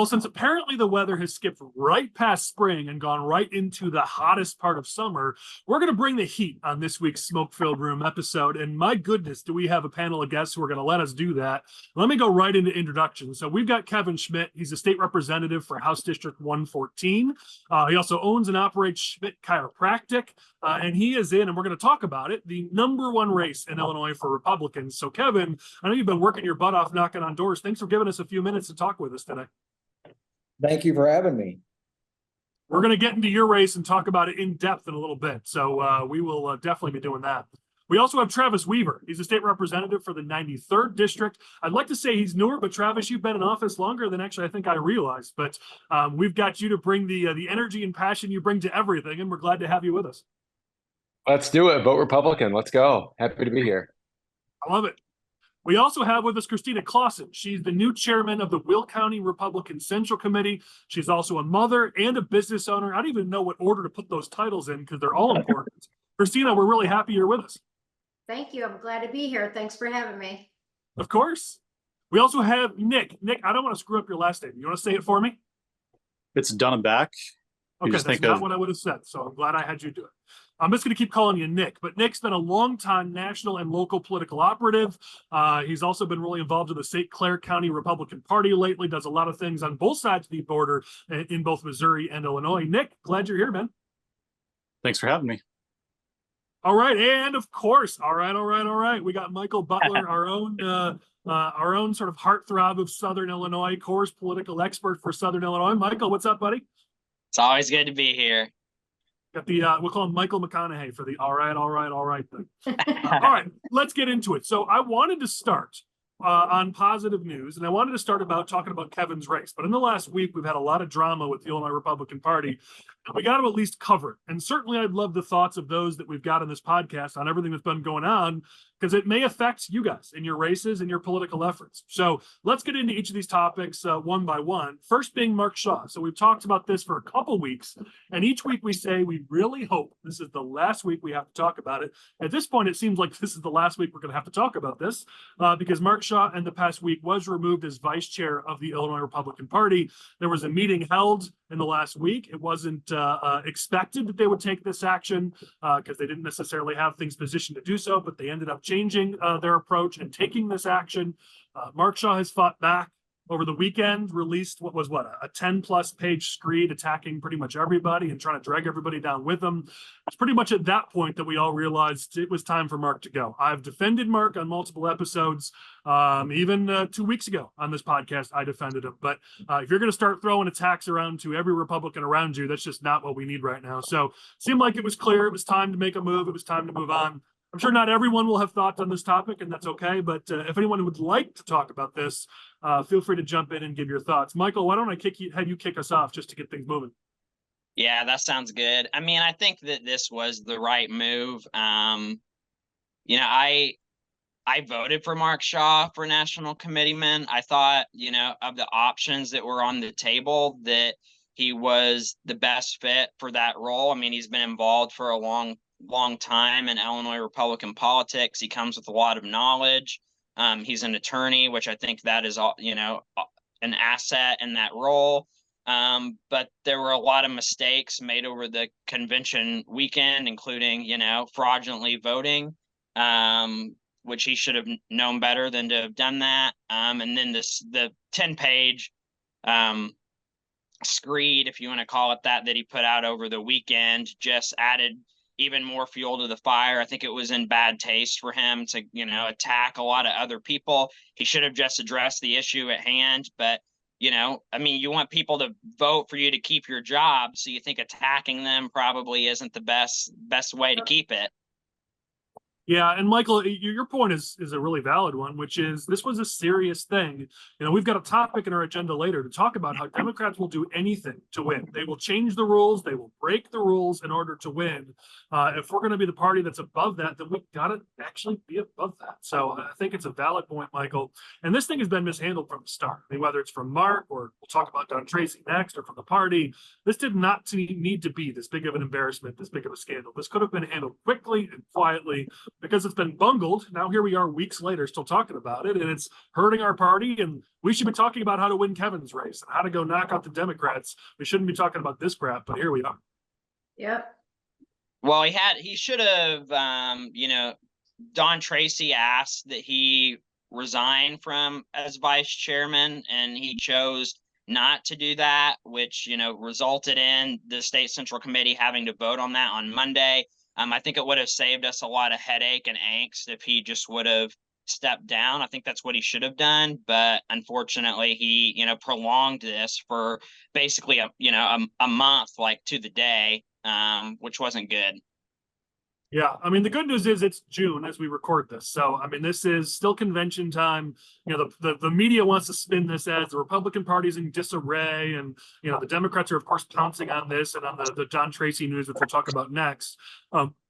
Well, since apparently the weather has skipped right past spring and gone right into the hottest part of summer, we're going to bring the heat on this week's Smoke-Filled Room episode. And my goodness, do we have a panel of guests who are going to let us do that? Let me go right into introductions. So we've got Kevin Schmidt. He's a state representative for House District 114. He also owns and operates Schmidt Chiropractic. And he is in, and we're going to talk about it, the #1 race in Illinois for Republicans. So Kevin, I know you've been working your butt off knocking on doors. Thanks for giving us a few minutes to talk with us today. Thank you for having me. We're going to get into your race and talk about it in depth in a little bit. So we will definitely be doing that. We also have Travis Weaver. He's a state representative for the 93rd district. I'd like to say he's newer, but Travis, you've been in office longer than actually I think I realized. But we've got you to bring the energy and passion you bring to everything, and we're glad to have you with us. Let's do it. Vote Republican. Let's go. Happy to be here. I love it. We also have with us Christina Clausen. She's the new chairman of the Will County Republican Central Committee. She's also a mother and a business owner. I don't even know what order to put those titles in because they're all important. Christina, we're really happy you're with us. Thank you. I'm glad to be here. Thanks for having me. Of course. We also have Nick. Nick, I don't want to screw up your last name. You want to say it for me? It's Dunnebacke. Okay, that's not what I would have said, so I'm glad I had you do it. I'm just going to keep calling you Nick, but Nick's been a long-time national and local political operative. He's also been really involved in the St. Clair County Republican Party lately, does a lot of things on both sides of the border in both Missouri and Illinois. Nick, glad you're here, man. Thanks for having me. All right, and of course, all right. We got Michael Butler, our own sort of heartthrob of Southern Illinois, Core's political expert for Southern Illinois. Michael, what's up, buddy? It's always good to be here. Got the we'll call him Michael McConaughey for the all right thing. All right, let's get into it. So I wanted to start on positive news, and I wanted to start about talking about Kevin's race. But in the last week, we've had a lot of drama with the Illinois Republican Party, and we got to at least cover it. And certainly, I'd love the thoughts of those that we've got on this podcast on everything that's been going on, because it may affect you guys in your races and your political efforts. So let's get into each of these topics one by one. First being Mark Shaw. So we've talked about this for a couple weeks, and each week we say we really hope this is the last week we have to talk about it. At this point, it seems like this is the last week we're going to have to talk about this because Mark Shaw in the past week was removed as vice chair of the Illinois Republican Party. There was a meeting held in the last week. It wasn't expected that they would take this action because they didn't necessarily have things positioned to do so, but they ended up changing their approach and taking this action. Mark Shaw has fought back over the weekend, released a 10+ page screed attacking pretty much everybody and trying to drag everybody down with him. It's pretty much at that point that we all realized it was time for Mark to go. I've defended Mark on multiple episodes. Even 2 weeks ago on this podcast, I defended him. But if you're going to start throwing attacks around to every Republican around you, that's just not what we need right now. So it seemed like it was clear. It was time to make a move. It was time to move on. I'm sure not everyone will have thoughts on this topic, and that's okay. But if anyone would like to talk about this, feel free to jump in and give your thoughts. Michael, why don't I have you kick us off just to get things moving? Yeah, that sounds good. I mean, I think that this was the right move. I voted for Mark Shaw for national committeeman. I thought, of the options that were on the table, that he was the best fit for that role. I mean, he's been involved for a long time in Illinois Republican politics. He comes with a lot of knowledge. He's an attorney, which I think that is, an asset in that role. But there were a lot of mistakes made over the convention weekend, including, fraudulently voting, which he should have known better than to have done that. And then the 10-page screed, if you want to call it that he put out over the weekend just added even more fuel to the fire. I think it was in bad taste for him to, attack a lot of other people. He should have just addressed the issue at hand. But, you want people to vote for you to keep your job. So you think attacking them probably isn't the best way to keep it. Yeah, and Michael, your point is a really valid one, which is this was a serious thing. We've got a topic in our agenda later to talk about how Democrats will do anything to win. They will change the rules. They will break the rules in order to win. If we're going to be the party that's above that, then we've got to actually be above that. So I think it's a valid point, Michael. And this thing has been mishandled from the start. I mean, whether it's from Mark or we'll talk about Don Tracy next or from the party, this did not need to be this big of an embarrassment, this big of a scandal. This could have been handled quickly and quietly. because it's been bungled. Now here we are weeks later still talking about it, and it's hurting our party, and we should be talking about how to win Kevin's race and how to go knock out the Democrats. We shouldn't be talking about this crap, but here we are. Yep. Well, he should have, Don Tracy asked that he resign from as vice chairman, and he chose not to do that, which, resulted in the state central committee having to vote on that on Monday. I think it would have saved us a lot of headache and angst if he just would have stepped down. I think that's what he should have done. But unfortunately, he, prolonged this for basically a month, like to the day, which wasn't good. Yeah, I mean, the good news is it's June as we record this. So, I mean, this is still convention time. The media wants to spin this as the Republican Party's in disarray. And, the Democrats are, of course, pouncing on this and on the Don Tracy news, which we'll talk about next.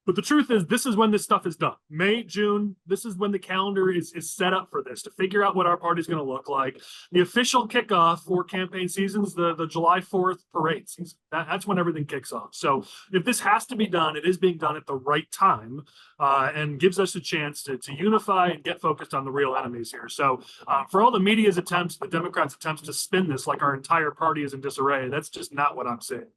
But the truth is, this is when this stuff is done. May, June, this is when the calendar is set up for this, to figure out what our party's going to look like. The official kickoff for campaign seasons, the July 4th parade season. That's when everything kicks off. So if this has to be done, it is being done at the right time and gives us a chance to unify and get focused on the real enemies here. So for all the media's attempts, the Democrats' attempts to spin this like our entire party is in disarray, that's just not what I'm saying.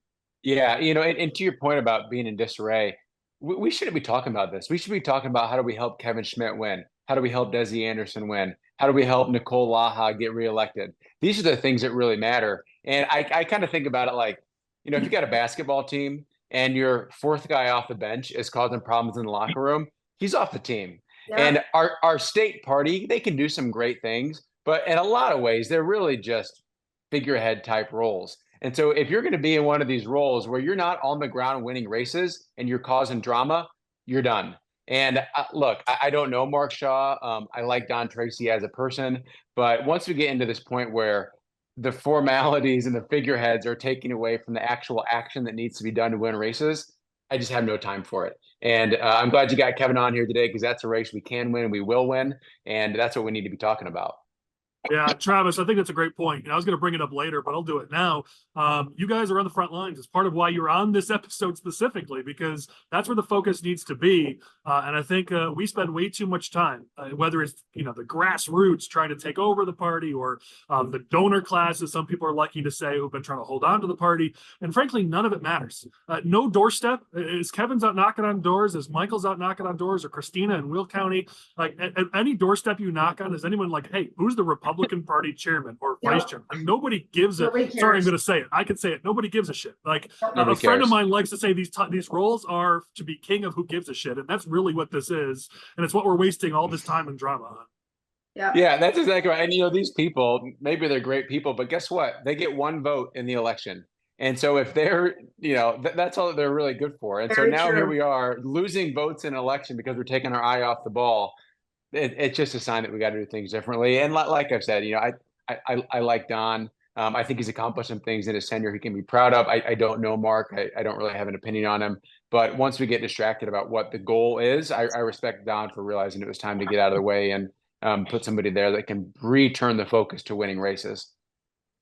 Yeah, and to your point about being in disarray, we shouldn't be talking about this. We should be talking about how do we help Kevin Schmidt win? How do we help Desi Anderson win? How do we help Nicole Laha get reelected? These are the things that really matter. And I kind of think about it like, if you got a basketball team and your fourth guy off the bench is causing problems in the locker room, he's off the team. Yeah. And our state party, they can do some great things, but in a lot of ways, they're really just figurehead type roles. And so if you're going to be in one of these roles where you're not on the ground winning races and you're causing drama, you're done. And look, I don't know Mark Shaw. I like Don Tracy as a person, but once we get into this point where the formalities and the figureheads are taken away from the actual action that needs to be done to win races, I just have no time for it. And I'm glad you got Kevin on here today, because that's a race we can win and we will win. And that's what we need to be talking about. Yeah, Travis, I think that's a great point. I was going to bring it up later, but I'll do it now. You guys are on the front lines. It's part of why you're on this episode specifically, because that's where the focus needs to be. And I think we spend way too much time, whether it's, the grassroots trying to take over the party, or the donor class, as some people are liking to say, who've been trying to hold on to the party. And frankly, none of it matters. No doorstep. Is Kevin's out knocking on doors? Is Michael's out knocking on doors? Or Christina in Will County? Like, at any doorstep you knock on, is anyone like, hey, who's the Republican Party chairman or vice chairman? And nobody gives a, sorry, I'm going to say it. I can say it. Nobody gives a shit. Like, a friend of mine likes to say these roles are to be king of who gives a shit. And that's really what this is. And it's what we're wasting all this time and drama on. Yeah, that's exactly right. And these people, maybe they're great people, but guess what? They get one vote in the election. And so if they're, that's all that they're really good for. And Very so now true. here we are losing votes in an election because we're taking our eye off the ball. It's just a sign that we got to do things differently. And like I've said, I like Don. I think he's accomplished some things in his tenure he can be proud of. I don't know Mark. I don't really have an opinion on him. But once we get distracted about what the goal is, I respect Don for realizing it was time to get out of the way and put somebody there that can return the focus to winning races.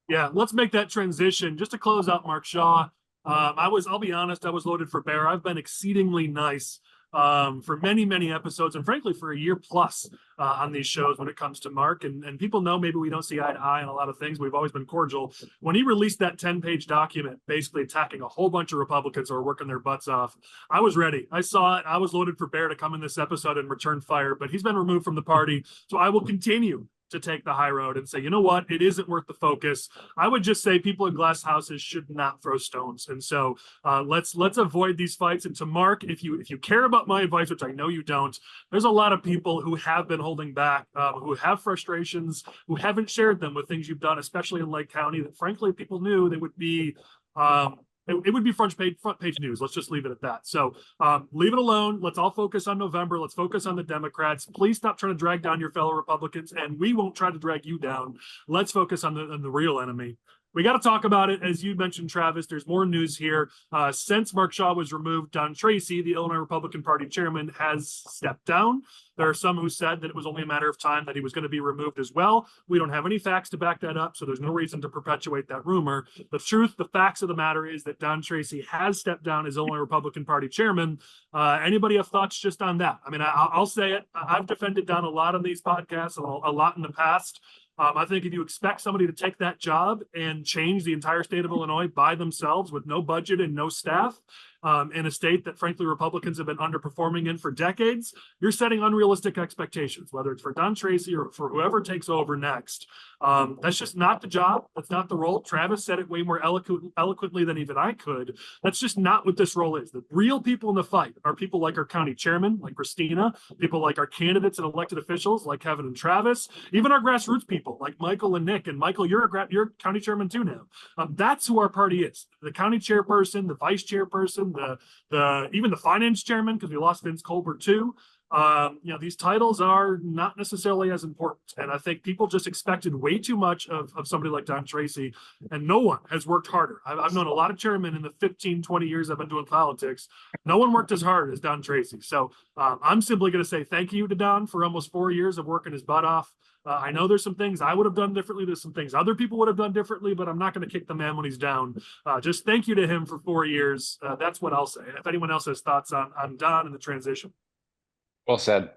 Yeah, let's make that transition. Just to close out Mark Shaw, I'll be honest, I was loaded for bear. I've been exceedingly nice for many, many episodes, and frankly, for a year plus on these shows when it comes to Mark. And people know maybe we don't see eye to eye on a lot of things. We've always been cordial. When he released that 10-page document, basically attacking a whole bunch of Republicans who are working their butts off, I was ready. I saw it. I was loaded for bear to come in this episode and return fire, but he's been removed from the party. So I will continue to take the high road and say, you know what, it isn't worth the focus. I would just say people in glass houses should not throw stones. And so let's avoid these fights. And to Mark, if you care about my advice, which I know you don't, there's a lot of people who have been holding back, who have frustrations, who haven't shared them with things you've done, especially in Lake County, that frankly people knew they would be it would be front page news. Let's just leave it at that. So leave it alone. Let's all focus on November. Let's focus on the Democrats. Please stop trying to drag down your fellow Republicans, and we won't try to drag you down. Let's focus on the real enemy. we got to talk about it. As you mentioned, Travis, there's more news here. Since Mark Shaw was removed, Don Tracy, the Illinois Republican Party chairman, has stepped down. There are some who said that it was only a matter of time that he was going to be removed as well. We don't have any facts to back that up, so there's no reason to perpetuate that rumor. The facts of the matter is that Don Tracy has stepped down as Illinois Republican Party chairman. Anybody have thoughts just on that? I mean, I'll say it. I've defended Don a lot on these podcasts, a lot in the past. I think if you expect somebody to take that job and change the entire state of Illinois by themselves with no budget and no staff, in a state that frankly Republicans have been underperforming in for decades, you're setting unrealistic expectations, whether it's for Don Tracy or for whoever takes over next. That's just not the job. That's not the role. Travis said it way more eloquently than even I could. That's just not what this role is. The real people in the fight are people like our county chairman, like Christina, people like our candidates and elected officials like Kevin and Travis, even our grassroots people like Michael and Nick. And Michael, you're county chairman too now. That's who our party is. The county chairperson, the vice chairperson, even the finance chairman, because we lost Vince Colbert too. These titles are not necessarily as important. And I think people just expected way too much of somebody like Don Tracy, and no one has worked harder. I've known a lot of chairmen in the 15, 20 years I've been doing politics. No one worked as hard as Don Tracy. So I'm simply going to say thank you to Don for almost 4 years of working his butt off. I know there's some things I would have done differently. There's some things other people would have done differently, but I'm not going to kick the man when he's down. Just thank you to him for 4 years. That's what I'll say. And if anyone else has thoughts on Don and the transition. Well said.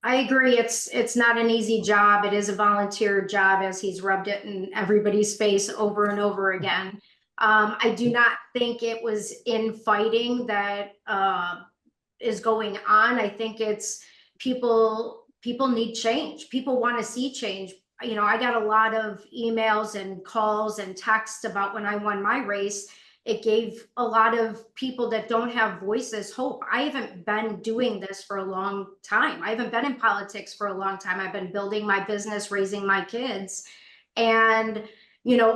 I agree. It's not an easy job. It is a volunteer job, as he's rubbed it in everybody's face over and over again. I do not think it was infighting that is going on. I think it's people need change. People want to see change. I got a lot of emails and calls and texts about when I won my race. It gave a lot of people that don't have voices hope. I haven't been doing this for a long time. I haven't been in politics for a long time. I've been building my business, raising my kids. And,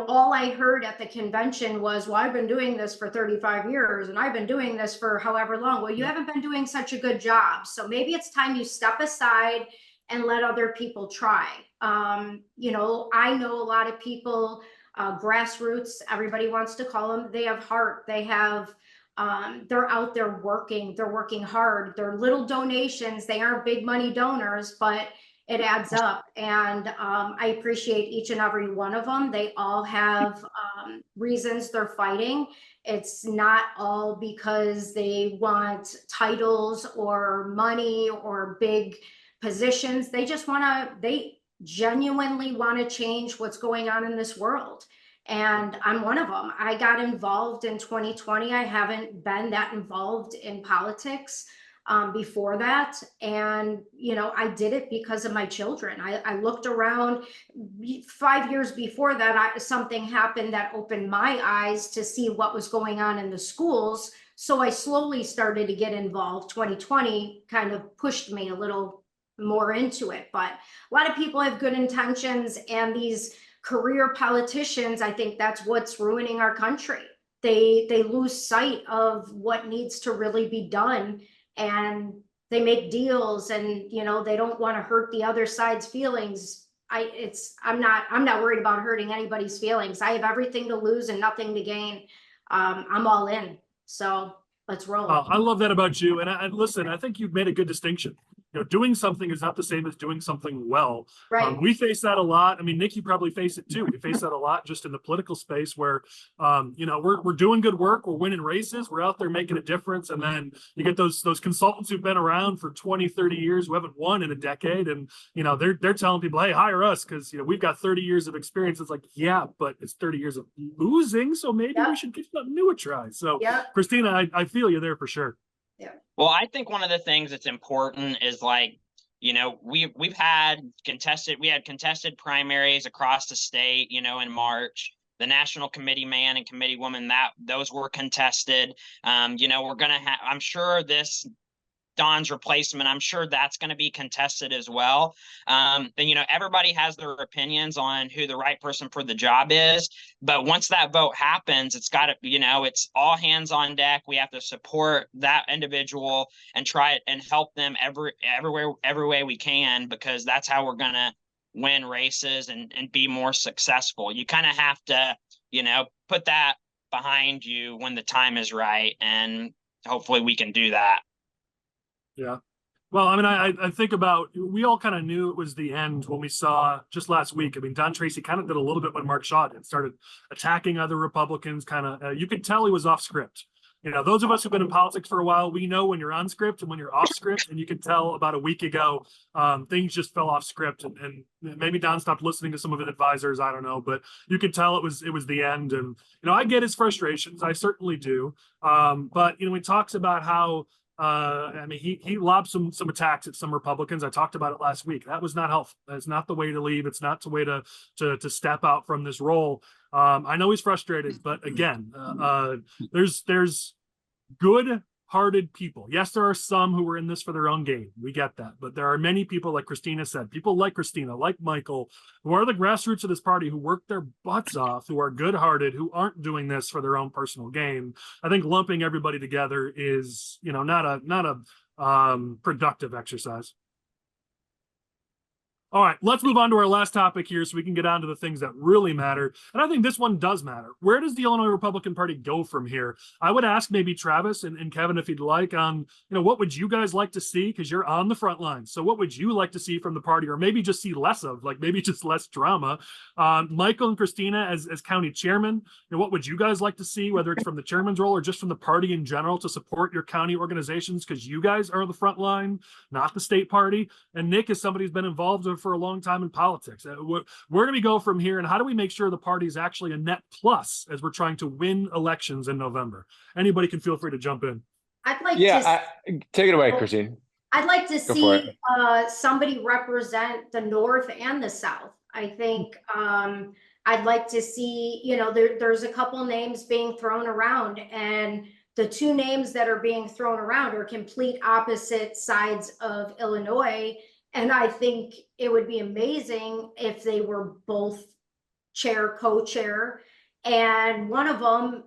all I heard at the convention was, well, I've been doing this for 35 years and I've been doing this for however long. Well, you haven't been doing such a good job. So maybe it's time you step aside and let other people try. I know a lot of people, grassroots, everybody wants to call them, they have heart. They have, they're out there working, they're working hard. They're little donations. They aren't big money donors, but it adds up. And I appreciate each and every one of them. They all have reasons they're fighting. It's not all because they want titles or money or big positions. They just they genuinely want to change what's going on in this world. And I'm one of them. I got involved in 2020. I haven't been that involved in politics before that. And, I did it because of my children. I looked around 5 years before that, something happened that opened my eyes to see what was going on in the schools. So I slowly started to get involved. 2020 kind of pushed me a little more into it, but a lot of people have good intentions, and these career politicians, I think that's what's ruining our country. They lose sight of what needs to really be done, and they make deals, and they don't want to hurt the other side's feelings. I'm not worried about hurting anybody's feelings. I have everything to lose and nothing to gain. I'm all in, so let's roll. I love that about you. And listen, I think you've made a good distinction. Doing something is not the same as doing something well. Right. We face that a lot. I mean, Nick, you probably face it too. We face that a lot just in the political space where, we're doing good work. We're winning races. We're out there making a difference. And then you get those consultants who've been around for 20, 30 years who haven't won in a decade. And, they're telling people, hey, hire us because, we've got 30 years of experience. It's like, yeah, but it's 30 years of losing. So maybe we should give something new a try. So, Christina, I feel you there for sure. Yeah. Well, I think one of the things that's important is we had contested primaries across the state, in March. The national committee man and committee woman, those were contested. We're gonna have, I'm sure Don's replacement, I'm sure that's going to be contested as well. And, everybody has their opinions on who the right person for the job is. But once that vote happens, it's got to, it's all hands on deck. We have to support that individual and try it and help them every way we can, because that's how we're going to win races and be more successful. You kind of have to put that behind you when the time is right. And hopefully we can do that. Yeah. Well, I mean, I think about, we all kind of knew it was the end when we saw just last week. I mean, Don Tracy kind of did a little bit what Mark Shaw did, started attacking other Republicans, kind of, you could tell he was off script. Those of us who've been in politics for a while, we know when you're on script and when you're off script, and you can tell about a week ago, things just fell off script, and maybe Don stopped listening to some of his advisors. I don't know, but you could tell it was the end. And, I get his frustrations. I certainly do. But, he talks about how, I mean, he lobbed some attacks at some Republicans. I talked about it last week. That was not helpful. That's not the way to leave. It's not the way to step out from this role. I know he's frustrated, but again, there's good-hearted people. Yes, there are some who are in this for their own gain. We get that. But there are many people, like Christina said, people like Christina, like Michael, who are the grassroots of this party, who work their butts off, who are good-hearted, who aren't doing this for their own personal gain. I think lumping everybody together is, not a productive exercise. All right, let's move on to our last topic here so we can get on to the things that really matter. And I think this one does matter. Where does the Illinois Republican Party go from here? I would ask maybe Travis and Kevin, if you'd like, on, what would you guys like to see? Because you're on the front line. So what would you like to see from the party, or maybe just see less of, like maybe just less drama? Michael and Christina as county chairman, what would you guys like to see, whether it's from the chairman's role or just from the party in general, to support your county organizations? Because you guys are the front line, not the state party. And Nick is somebody who's been involved for a long time in politics. Where do we go from here, and how do we make sure the party is actually a net plus as we're trying to win elections in November? Anybody can feel free to jump in. I'd like take it away, Christine. I'd like to see somebody represent the North and the South. I think I'd like to see, there's a couple names being thrown around, and the two names that are being thrown around are complete opposite sides of Illinois. And I think it would be amazing if they were both chair, co-chair, and one of them,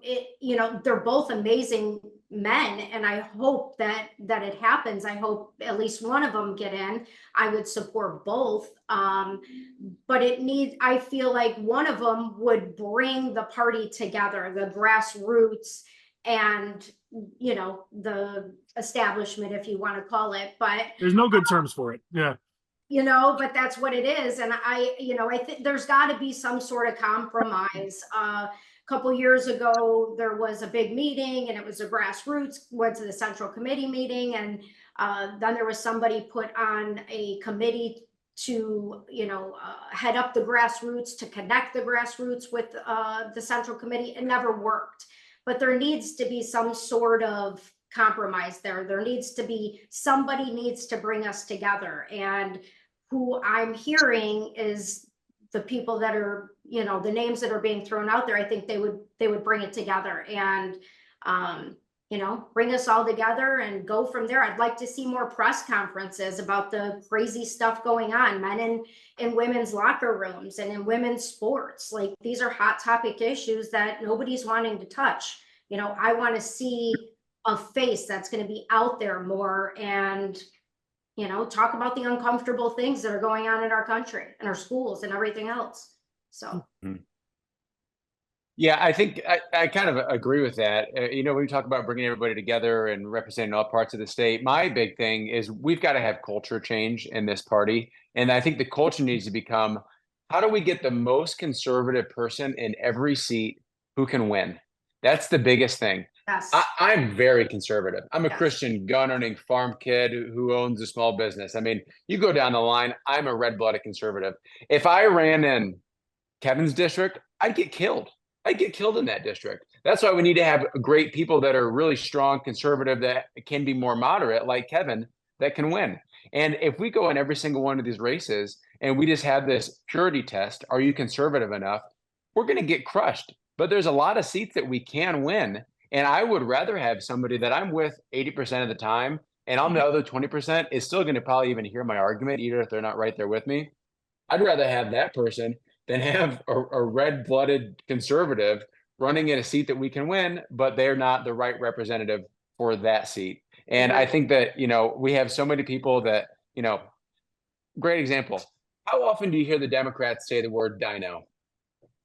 they're both amazing men. And I hope that it happens. I hope at least one of them get in. I would support both. But I feel like one of them would bring the party together, the grassroots and, the establishment, if you want to call it, but there's no good terms for it. Yeah. But that's what it is. And I think there's got to be some sort of compromise. A couple years ago, there was a big meeting, and it was a grassroots, went to the central committee meeting. And then there was somebody put on a committee to, head up the grassroots, to connect the grassroots with the central committee. It never worked. But there needs to be some sort of compromise there. There needs to be, somebody needs to bring us together. And who I'm hearing is the people that are, the names that are being thrown out there. I think they would bring it together and, bring us all together and go from there. I'd like to see more press conferences about the crazy stuff going on, men in women's locker rooms and in women's sports. Like, these are hot topic issues that nobody's wanting to touch. I want to see a face that's going to be out there more and, talk about the uncomfortable things that are going on in our country and our schools and everything else. So. Yeah, I think I kind of agree with that. When we talk about bringing everybody together and representing all parts of the state, my big thing is we've got to have culture change in this party. And I think the culture needs to become, how do we get the most conservative person in every seat who can win? That's the biggest thing. Yes. I'm very conservative. I'm a Yes. Christian gun-owning farm kid who owns a small business. I mean, you go down the line, I'm a red-blooded conservative. If I ran in Kevin's district, I'd get killed. I'd get killed in that district. That's why we need to have great people that are really strong, conservative, that can be more moderate, like Kevin, that can win. And if we go in every single one of these races and we just have this purity test, are you conservative enough? We're going to get crushed. But there's a lot of seats that we can win. And I would rather have somebody that I'm with 80% of the time, and on the other 20% is still going to probably even hear my argument, either if they're not right there with me. I'd rather have that person than have a red-blooded conservative running in a seat that we can win, but they're not the right representative for that seat. And I think that, we have so many people that, great example. How often do you hear the Democrats say the word dino?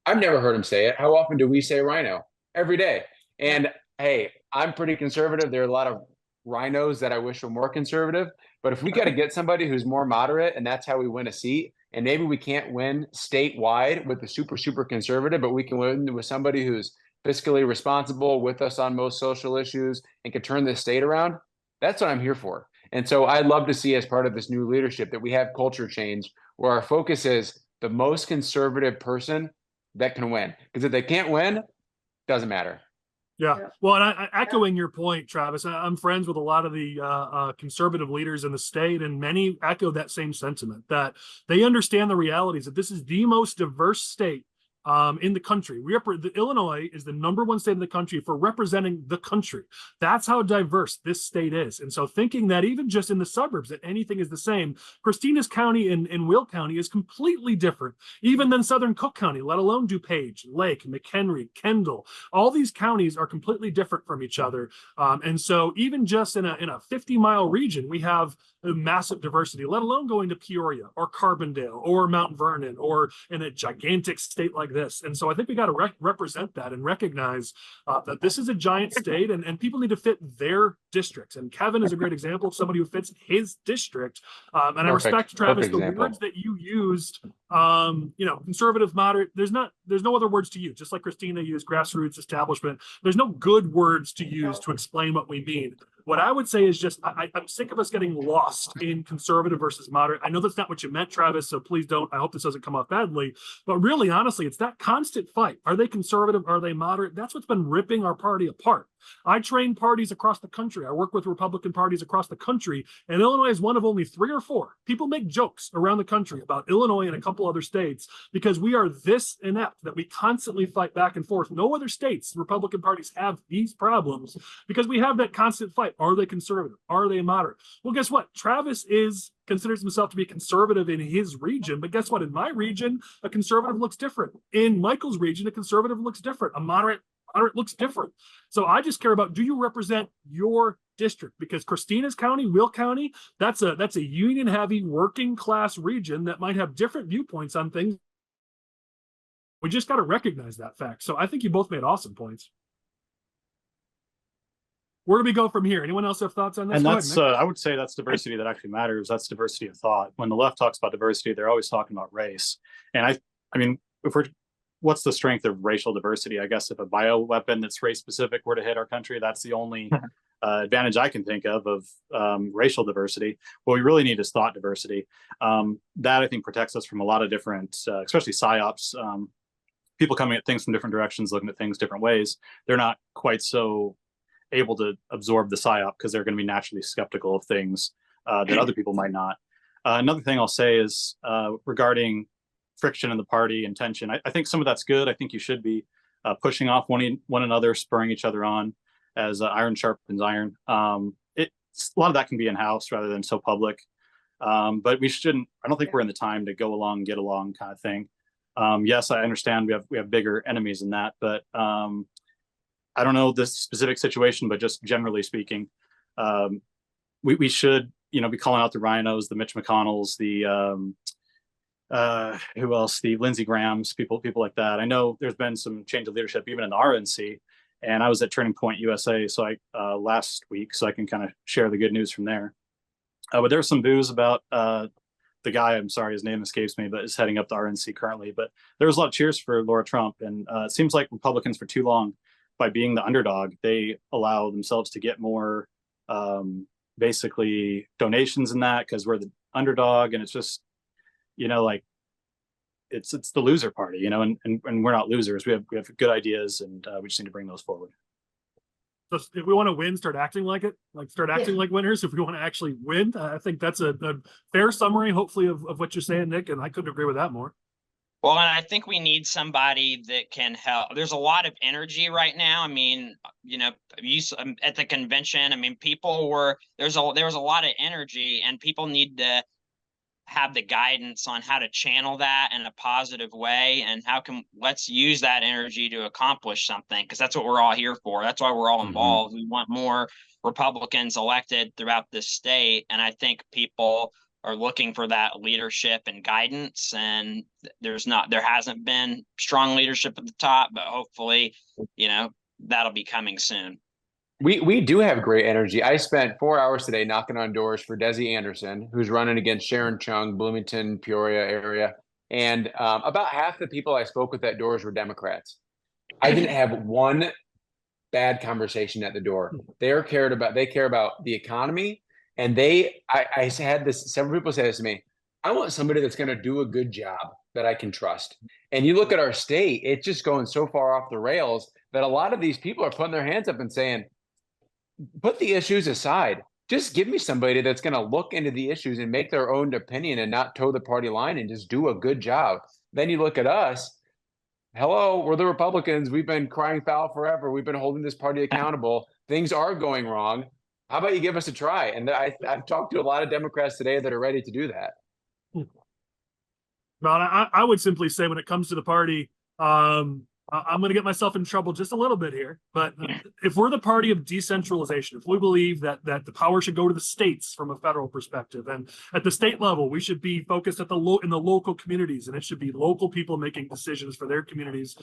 I've never heard him say it. How often do we say rhino? Every day. And hey, I'm pretty conservative. There are a lot of rhinos that I wish were more conservative. But if we got to get somebody who's more moderate, and that's how we win a seat, and maybe we can't win statewide with the super conservative, but we can win with somebody who's fiscally responsible, with us on most social issues, and can turn this state around, that's what I'm here for. And so I'd love to see, as part of this new leadership, that we have culture change where our focus is the most conservative person that can win. Because if they can't win, doesn't matter. Yeah. Well, and I echoing your point, Travis, I'm friends with a lot of the conservative leaders in the state, and many echo that same sentiment, that they understand the realities that this is the most diverse state in the country. Illinois is the #1 state in the country for representing the country. That's how diverse this state is. And so thinking that even just in the suburbs that anything is the same, Christina's County and Will County is completely different, even than Southern Cook County, let alone DuPage, Lake, McHenry, Kendall. All these counties are completely different from each other. And so even just in a 50-mile region, we have a massive diversity, let alone going to Peoria or Carbondale or Mount Vernon or in a gigantic state like this. And so I think we got to represent that and recognize that this is a giant state, and people need to fit their districts. And Kevin is a great example of somebody who fits his district. And I respect, Travis, the words that you used, conservative, moderate. There's no other words to use, just like Christina used grassroots, establishment. There's no good words to use to explain what we mean. What I would say is just, I'm sick of us getting lost in conservative versus moderate. I know that's not what you meant, Travis, so please don't, I hope this doesn't come off badly, but really, honestly, it's that constant fight. Are they conservative? Are they moderate? That's what's been ripping our party apart. I train parties across the country. I work with Republican parties across the country, and Illinois is one of only 3 or 4. People make jokes around the country about Illinois and a couple other states because we are this inept that we constantly fight back and forth. No other states, Republican parties, have these problems because we have that constant fight. Are they conservative? Are they moderate? Well, guess what? Travis considers himself to be conservative in his region, but guess what? In my region, a conservative looks different. In Michael's region, a conservative looks different. A moderate looks different. So I just care about, do you represent your district? Because Christina's County, Will County, that's a union heavy working class region that might have different viewpoints on things. We just got to recognize that fact. So I think you both made awesome points. Where do we go from here? Anyone else have thoughts on this? And that's, I would say that's diversity that actually matters. That's diversity of thought. When the left talks about diversity, they're always talking about race. And I mean, what's the strength of racial diversity? I guess if a bioweapon that's race specific were to hit our country, that's the only advantage I can think of racial diversity. What we really need is thought diversity. That I think protects us from a lot of different, especially psyops, people coming at things from different directions, looking at things different ways. They're not quite so able to absorb the psyop because they're going to be naturally skeptical of things that other people might not. Another thing I'll say is regarding friction in the party and tension. I think some of that's good. I think you should be pushing off one another, spurring each other on as iron sharpens iron. A lot of that can be in-house rather than so public. But we shouldn't, I don't think we're in the time to go along, get along kind of thing. Yes, I understand we have bigger enemies than that, but I don't know this specific situation, but just generally speaking, we should, be calling out the rhinos, the Mitch McConnells, the who else, the Lindsey Grahams, people like that. I know there's been some change of leadership even in the RNC, and I was at Turning Point USA last week, so I can kind of share the good news from there. But there's some booze about the guy, I'm sorry, his name escapes me, but is heading up the RNC currently. But there was a lot of cheers for Laura Trump, and it seems like Republicans for too long, by being the underdog, they allow themselves to get more basically donations in that because we're the underdog, and it's just, it's the loser party, and we're not losers. We have good ideas, and we just need to bring those forward. So if we want to win, start acting like it, start acting like winners. If we want to actually win, I think that's a fair summary, hopefully, of what you're saying, Nick, and I couldn't agree with that more. Well, and I think we need somebody that can help. There's a lot of energy right now. I mean, at the convention, I mean, there was a lot of energy, and people need to have the guidance on how to channel that in a positive way, and let's use that energy to accomplish something, because that's what we're all here for. That's why we're all involved. We want more Republicans elected throughout this state, and I think people are looking for that leadership and guidance. And there hasn't been strong leadership at the top, but hopefully, that'll be coming soon. We do have great energy. I spent 4 hours today knocking on doors for Desi Anderson, who's running against Sharon Chung, Bloomington, Peoria area. And about half the people I spoke with at doors were Democrats. I didn't have one bad conversation at the door. They care about the economy. And I had this, several people say this to me, I want somebody that's going to do a good job that I can trust. And you look at our state, it's just going so far off the rails that a lot of these people are putting their hands up and saying, put the issues aside. Just give me somebody that's going to look into the issues and make their own opinion and not toe the party line and just do a good job. Then you look at us. Hello, we're the Republicans. We've been crying foul forever. We've been holding this party accountable. Things are going wrong. How about you give us a try? And I've talked to a lot of Democrats today that are ready to do that. Well, I would simply say when it comes to the party, I'm going to get myself in trouble just a little bit here. But if we're the party of decentralization, if we believe that the power should go to the states from a federal perspective, and at the state level, we should be focused in the local communities, and it should be local people making decisions for their communities.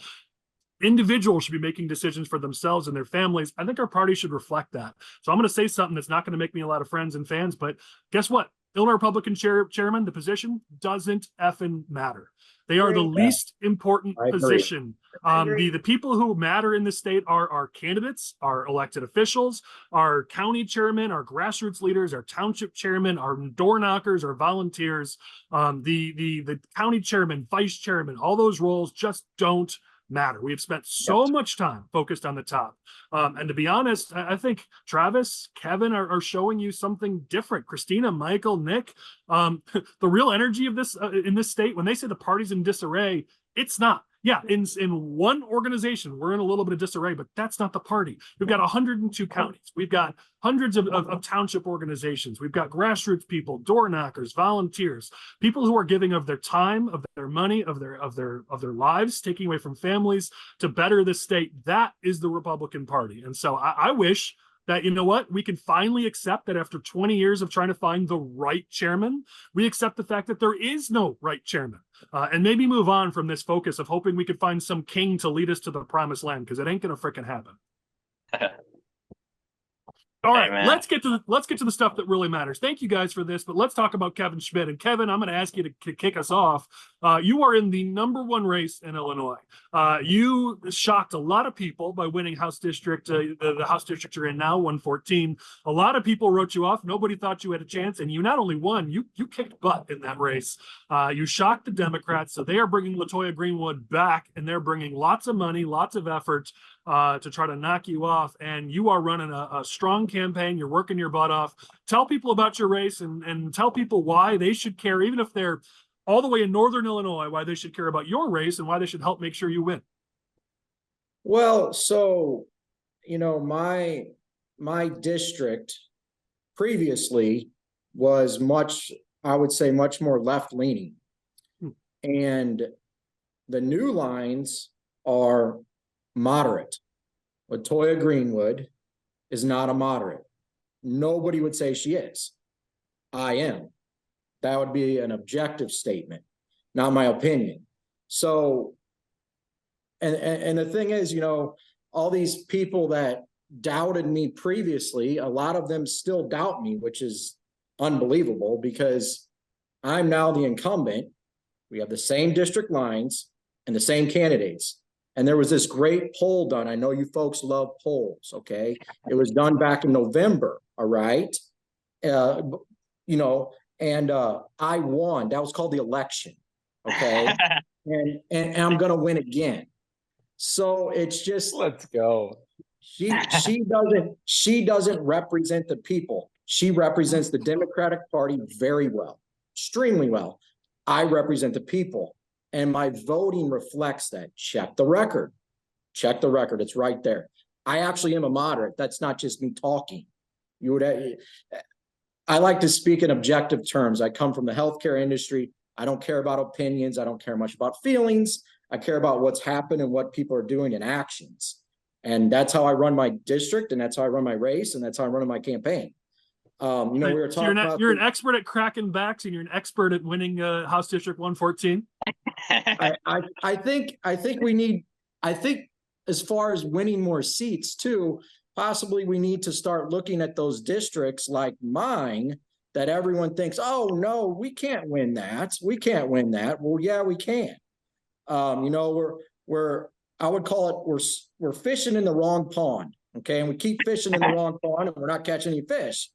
Individuals should be making decisions for themselves and their families. I think our party should reflect that. So I'm going to say something that's not going to make me a lot of friends and fans, but guess what? Illinois Republican chairman, the position doesn't effing matter. They are the least important position. The people who matter in the state are our candidates, our elected officials, our county chairman, our grassroots leaders, our township chairman, our door knockers, our volunteers, the county chairman, vice chairman, all those roles just don't matter. We have spent so much time focused on the top. And to be honest, I think Travis, Kevin are showing you something different. Christina, Michael, Nick, the real energy of this in this state, when they say the party's in disarray, it's not. Yeah, in one organization, we're in a little bit of disarray, but that's not the party. We've got 102 counties. We've got hundreds of township organizations. We've got grassroots people, door knockers, volunteers, people who are giving of their time, of their money, of their lives, taking away from families to better the state. That is the Republican Party. And so I wish that, you know what, we can finally accept that after 20 years of trying to find the right chairman, we accept the fact that there is no right chairman, and maybe move on from this focus of hoping we could find some king to lead us to the promised land, because it ain't going to frickin' happen. All right, Amen. let's get to the stuff that really matters. Thank you guys for this, but let's talk about Kevin Schmidt. And Kevin, I'm going to ask you to kick us off. You are in the #1 race in Illinois. You shocked a lot of people by winning House District, the House District you're in now, 114. A lot of people wrote you off. Nobody thought you had a chance, and you not only won, you kicked butt in that race. You shocked the Democrats, so they are bringing LaToya Greenwood back, and they're bringing lots of money, lots of effort to try to knock you off. And you are running a strong campaign. You're working your butt off. Tell people about your race and tell people why they should care, even if they're all the way in Northern Illinois, why they should care about your race and why they should help make sure you win. Well, so, my district previously was I would say much more left leaning. And the new lines are moderate. LaToya Greenwood is not a moderate. Nobody would say she is. I am. That would be an objective statement, not my opinion. So, and the thing is, all these people that doubted me previously, a lot of them still doubt me, which is unbelievable because I'm now the incumbent. We have the same district lines and the same candidates. And there was this great poll done. I know you folks love polls, okay? It was done back in November, all right? And I won. That was called the election, okay? and I'm gonna win again. So it's just, Let's go. she doesn't represent the people. She represents the Democratic Party very well, extremely well. I represent the people. And my voting reflects that. Check the record. Check the record. It's right there. I actually am a moderate. That's not just me talking. I like to speak in objective terms. I come from the healthcare industry. I don't care about opinions. I don't care much about feelings. I care about what's happened and what people are doing in actions. And that's how I run my district, and that's how I run my race, and that's how I run my campaign. You know, we were So you're talking about. you're an expert at cracking backs, and you're an expert at winning House District 114. I think we need, I think as far as winning more seats too, possibly we need to start looking at those districts like mine that everyone thinks, oh no, we can't win that. We can't win that. Well, yeah, we can. You know, I would call it, we're fishing in the wrong pond. Okay. And we keep fishing in the wrong pond and we're not catching any fish.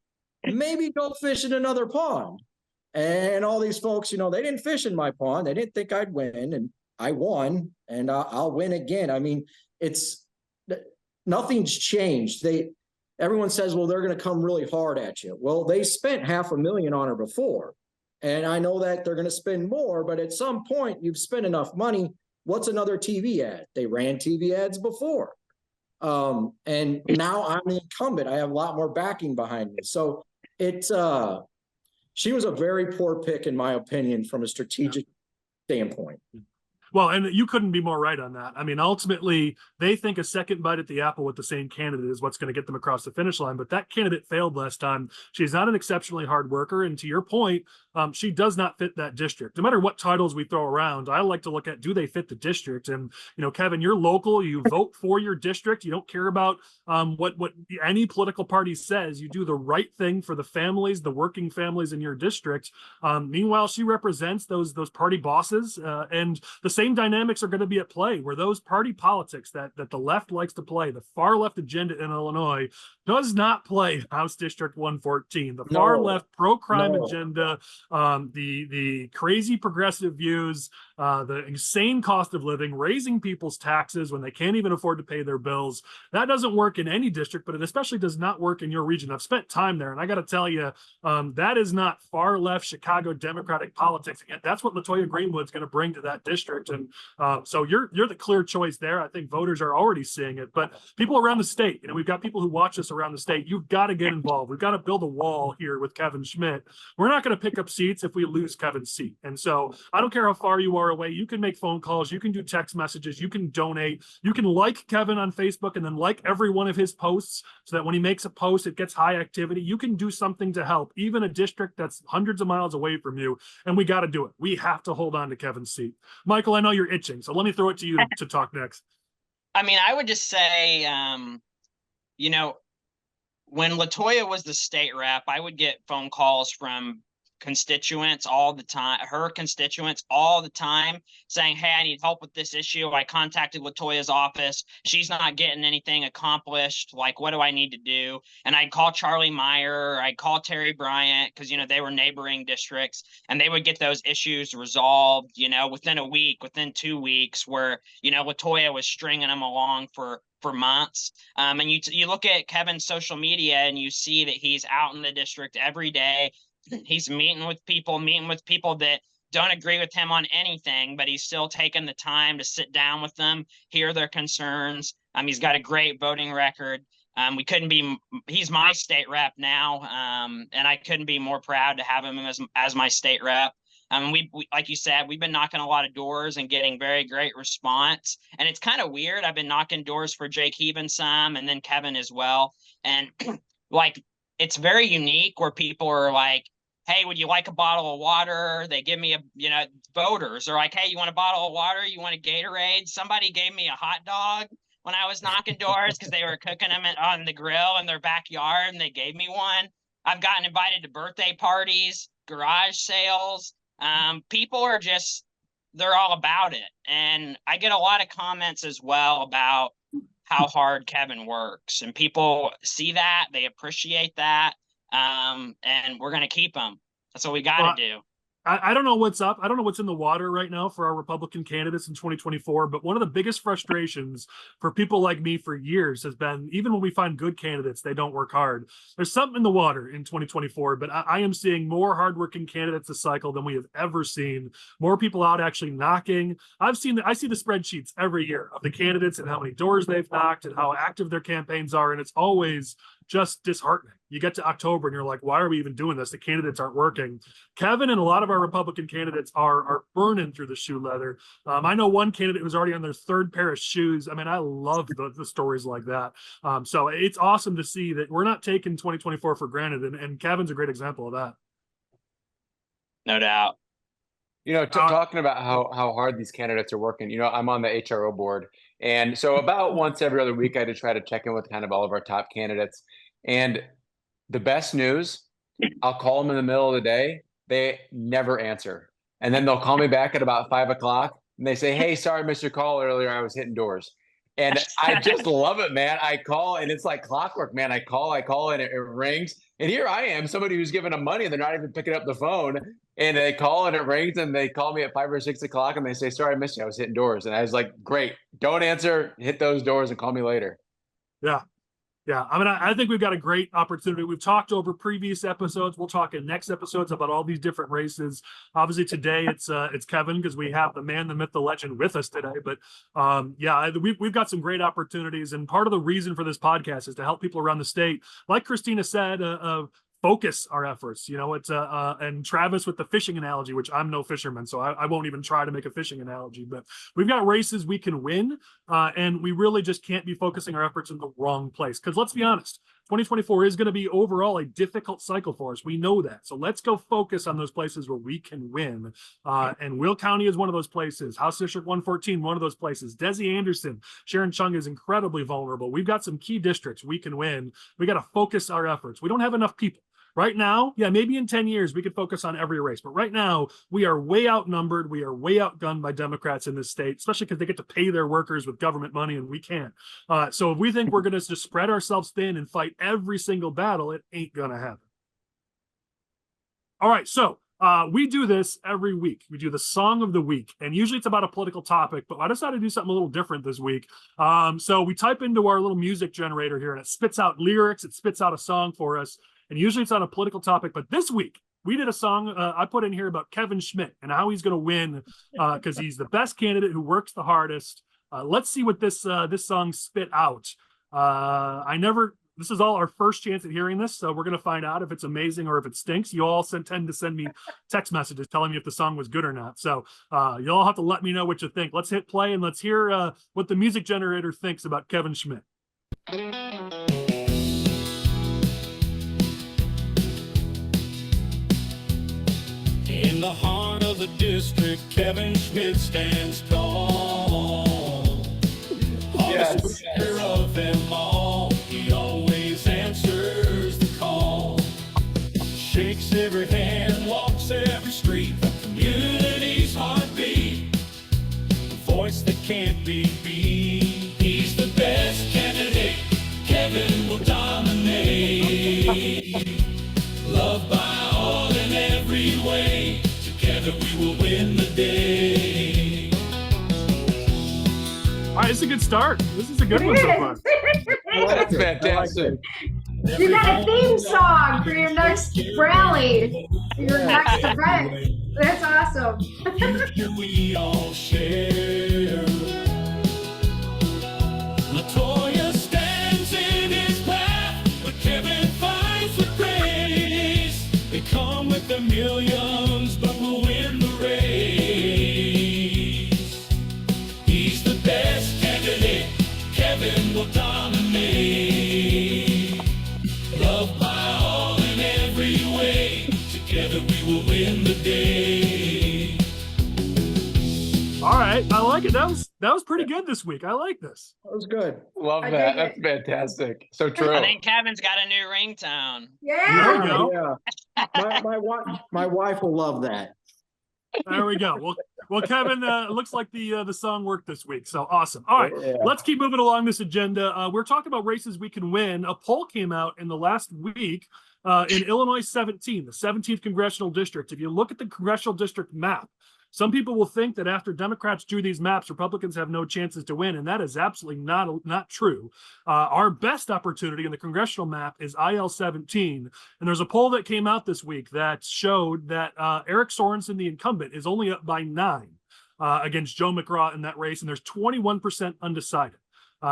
Maybe go fish in another pond. And all these folks, you know, they didn't fish in my pond. They didn't think I'd win, and I won, and I'll win again. I mean, nothing's changed. Everyone says, well, they're going to come really hard at you. Well, they spent $500,000 on her before. And I know that they're going to spend more, but at some point you've spent enough money. What's another TV ad? They ran TV ads before. And now I'm the incumbent. I have a lot more backing behind me. So she was a very poor pick, in my opinion, from a strategic standpoint. Well, and you couldn't be more right on that. I mean, ultimately, they think a second bite at the apple with the same candidate is what's going to get them across the finish line. But that candidate failed last time. She's not an exceptionally hard worker. And to your point, she does not fit that district. No matter what titles we throw around, I like to look at, do they fit the district? And, you know, Kevin, you're local. You vote for your district. You don't care about what any political party says. You do the right thing for the families, the working families in your district. Meanwhile, she represents those party bosses, and the same dynamics are going to be at play, where those party politics that the left likes to play, the far left agenda in Illinois, does not play House District 114. The far left pro-crime agenda, the crazy progressive views, the insane cost of living, raising people's taxes when they can't even afford to pay their bills. That doesn't work in any district, but it especially does not work in your region. I've spent time there, and I got to tell you, that is not far left Chicago Democratic politics. Again, that's what LaToya Greenwood's going to bring to that district. And so you're the clear choice there. I think voters are already seeing it, but people around the state, you know, we've got people who watch us around the state. You've got to get involved. We've got to build a wall here with Kevin Schmidt. We're not going to pick up seats if we lose Kevin's seat. And so I don't care how far you are away. You can make phone calls. You can do text messages. You can donate. You can like Kevin on Facebook and then like every one of his posts so that when he makes a post, it gets high activity. You can do something to help even a district that's hundreds of miles away from you. And we got to do it. We have to hold on to Kevin's seat. Michael, I know you're itching, so let me throw it to you to talk next. I mean, I would just say, you know, when LaToya was the state rep, I would get phone calls from constituents all the time, her constituents all the time, saying, hey, I need help with this issue. I contacted LaToya's office. She's not getting anything accomplished. Like, what do I need to do? And I'd call Charlie Meyer, I'd call Terry Bryant, because, you know, they were neighboring districts, and they would get those issues resolved, you know, within a week, within 2 weeks, where, you know, LaToya was stringing them along for months. And you look at Kevin's social media and you see that he's out in the district every day. He's meeting with people that don't agree with him on anything, but he's still taking the time to sit down with them, hear their concerns. He's got a great voting record. He's my state rep now. And I couldn't be more proud to have him as my state rep. We like you said, we've been knocking a lot of doors and getting very great response. And it's kind of weird. I've been knocking doors for Jake Heaven some, and then Kevin as well. And like, it's very unique where people are like, hey, would you like a bottle of water? They give me voters are like, hey, you want a bottle of water? You want a Gatorade? Somebody gave me a hot dog when I was knocking doors because they were cooking them on the grill in their backyard, and they gave me one. I've gotten invited to birthday parties, garage sales. People are they're all about it. And I get a lot of comments as well about how hard Kevin works, and people see that, they appreciate that. And we're going to keep them. That's what we got to do. I don't know what's up. I don't know what's in the water right now for our Republican candidates in 2024, but one of the biggest frustrations for people like me for years has been, even when we find good candidates, they don't work hard. There's something in the water in 2024, but I am seeing more hardworking candidates this cycle than we have ever seen. More people out actually knocking. I see the spreadsheets every year of the candidates and how many doors they've knocked and how active their campaigns are. And it's always just disheartening. You get to October and you're like, why are we even doing this? The candidates aren't working. Kevin and a lot of our Republican candidates are burning through the shoe leather. I know one candidate who's already on their third pair of shoes. I mean, I love the stories like that. So it's awesome to see that we're not taking 2024 for granted. And Kevin's a great example of that. No doubt. Talking about how hard these candidates are working, I'm on the HRO board. And so about once every other week, I had to try to check in with kind of all of our top candidates. And the best news, I'll call them in the middle of the day. They never answer. And then they'll call me back at about 5 o'clock and they say, hey, sorry, I missed your call earlier. I was hitting doors. And I just love it, man. I call and it's like clockwork, man. I call and it rings. And here I am, somebody who's giving them money and they're not even picking up the phone. And they call and it rings and they call me at 5 or 6 o'clock and they say, sorry, I missed you. I was hitting doors. And I was like, great, don't answer, hit those doors and call me later. Yeah. Yeah, I mean, I think we've got a great opportunity. We've talked over previous episodes. We'll talk in next episodes about all these different races. Obviously, today it's Kevin because we have the man, the myth, the legend with us today. But we've got some great opportunities, and part of the reason for this podcast is to help people around the state, like Christina said, focus our efforts. It's and Travis with the fishing analogy, which I'm no fisherman, so I won't even try to make a fishing analogy. But we've got races we can win, and we really just can't be focusing our efforts in the wrong place. Because let's be honest, 2024 is going to be overall a difficult cycle for us. We know that. So let's go focus on those places where we can win. And Will County is one of those places. House District 114, one of those places. Desi Anderson, Sharon Chung is incredibly vulnerable. We've got some key districts we can win. We got to focus our efforts. We don't have enough people. Right now, maybe in 10 years, we could focus on every race. But right now, we are way outnumbered. We are way outgunned by Democrats in this state, especially because they get to pay their workers with government money and we can't. So if we think we're going to just spread ourselves thin and fight every single battle, it ain't going to happen. All right, so we do this every week. We do the song of the week, and usually it's about a political topic, but I decided to do something a little different this week. So we type into our little music generator here, and it spits out lyrics. It spits out a song for us. And usually it's on a political topic, but this week we did a song I put in here about Kevin Schmidt and how he's going to win because he's the best candidate who works the hardest. Let's see what this song spit out. This is all our first chance at hearing this, so we're going to find out if it's amazing or if it stinks. You all tend to send me text messages telling me if the song was good or not. So you all have to let me know what you think. Let's hit play and let's hear what the music generator thinks about Kevin Schmidt. In the heart of the district, Kevin Schmidt stands tall. Yes. Leader of them all, he always answers the call. Shakes every hand, walks every street, the community's heartbeat. The voice that can't be beat. He's the best candidate, Kevin will dominate. Loved by all in every way. Together we will win the day. All right, it's a good start. This is a good one so far. That's fantastic. You got a theme song for your next rally, your next event. That's awesome. Here we all share. LaToya stands in his path, but Kevin fights with grace. They come with the millions, but we'll win the race. He's the best candidate, Kevin will dominate. Loved by all in every way, together we will win the day. All right, I like it. That was pretty good this week. I like this. That was good. Love I that. dig That's it. fantastic. So true. I think Kevin's got a new ringtone. There we Yeah. go. Yeah. My wife will love that. There we go. Well, Kevin, it looks like the song worked this week. So awesome. All right, Yeah. let's keep moving along this agenda. We're talking about races we can win. A poll came out in the last week in Illinois 17, the 17th congressional district. If you look at the congressional district map, some people will think that after Democrats drew these maps, Republicans have no chances to win, and that is absolutely not true. Our best opportunity in the congressional map is IL-17, and there's a poll that came out this week that showed that Eric Sorensen, the incumbent, is only up by 9 against Joe McGraw in that race, and there's 21% undecided.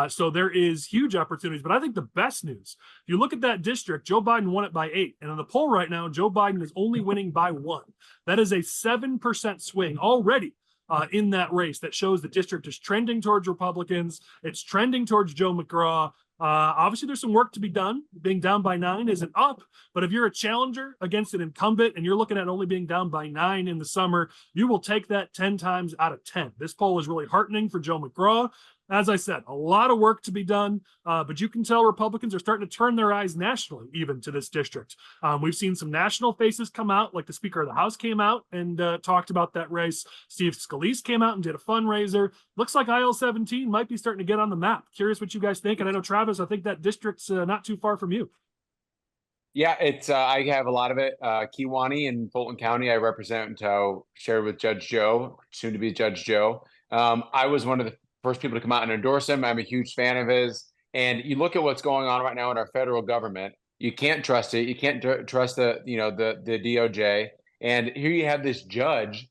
So there is huge opportunities. But I think the best news, if you look at that district, Joe Biden won it by 8. And in the poll right now, Joe Biden is only winning by 1. That is a 7% swing already in that race. That shows the district is trending towards Republicans. It's trending towards Joe McGraw. Obviously, there's some work to be done. Being down by 9 isn't up, but if you're a challenger against an incumbent and you're looking at only being down by 9 in the summer, you will take that 10 times out of 10. This poll is really heartening for Joe McGraw. As I said, a lot of work to be done, but you can tell Republicans are starting to turn their eyes nationally, even to this district. We've seen some national faces come out, like the Speaker of the House came out and talked about that race. Steve Scalise came out and did a fundraiser. Looks like IL-17 might be starting to get on the map. Curious what you guys think. And I know, Travis, I think that district's not too far from you. Yeah, it's I have a lot of it. Kewanee in Fulton County, I represent, shared with Judge Joe, soon to be Judge Joe. I was one of the first people to come out and endorse him. I'm a huge fan of his. And you look at what's going on right now in our federal government. You can't trust it. You can't trust the DOJ. And here you have this judge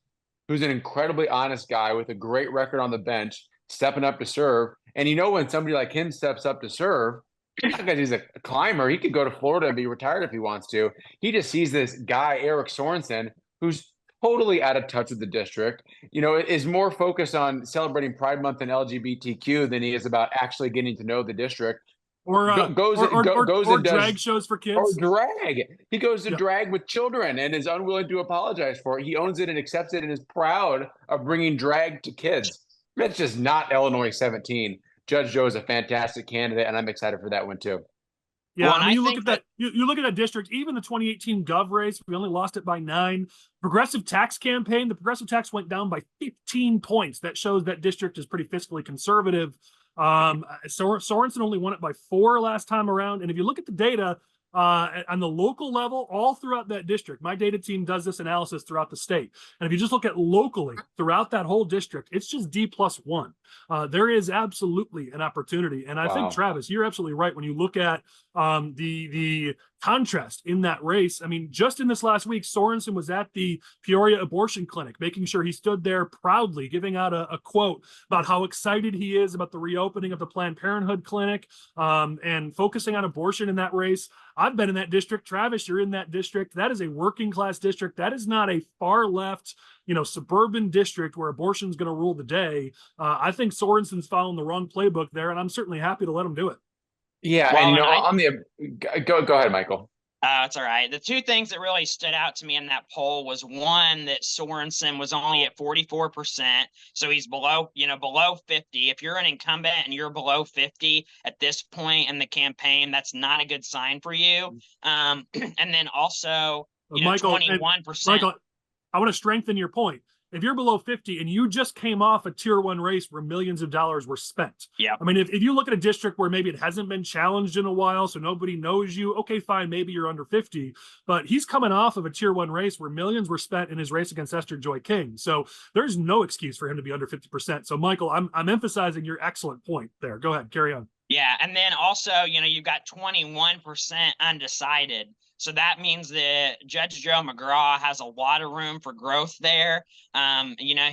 who's an incredibly honest guy with a great record on the bench, stepping up to serve. And when somebody like him steps up to serve, not because he's a climber, he could go to Florida and be retired if he wants to. He just sees this guy, Eric Sorensen, who's totally out of touch with the district, is more focused on celebrating Pride Month and LGBTQ than he is about actually getting to know the district. Or drag shows for kids. Or drag. He goes to drag with children and is unwilling to apologize for it. He owns it and accepts it and is proud of bringing drag to kids. That's just not Illinois 17. Judge Joe is a fantastic candidate, and I'm excited for that one too. Yeah, well, you look at that. You look at that district. Even the 2018 Gov race, we only lost it by 9. Progressive tax campaign, the progressive tax went down by 15 points. That shows that district is pretty fiscally conservative. Sorensen only won it by 4 last time around. And if you look at the data on the local level, all throughout that district, my data team does this analysis throughout the state. And if you just look at locally throughout that whole district, it's just D+1. There is absolutely an opportunity. And I think, Travis, you're absolutely right. When you look at the contrast in that race, I mean, just in this last week, Sorensen was at the Peoria abortion clinic, making sure he stood there proudly, giving out a quote about how excited he is about the reopening of the Planned Parenthood clinic, and focusing on abortion in that race. I've been in that district. Travis, you're in that district. That is a working class district. That is not a far left, suburban district where abortion is going to rule the day. I think Sorensen's following the wrong playbook there, and I'm certainly happy to let him do it. Yeah, well, and go ahead, Michael. It's all right. The two things that really stood out to me in that poll was, one, that Sorensen was only at 44%. So he's below 50. If you're an incumbent and you're below 50 at this point in the campaign, that's not a good sign for you. And then also, Michael, 21%. Michael, I want to strengthen your point. If you're below 50 and you just came off a tier 1 race where millions of dollars were spent. Yeah. I mean, if you look at a district where maybe it hasn't been challenged in a while, so nobody knows you, okay, fine, maybe you're under 50, but he's coming off of a tier 1 race where millions were spent in his race against Esther Joy King. So there's no excuse for him to be under 50%. So Michael, I'm emphasizing your excellent point there. Go ahead, carry on. Yeah. And then also, you've got 21% undecided. So that means that Judge Joe McGraw has a lot of room for growth there.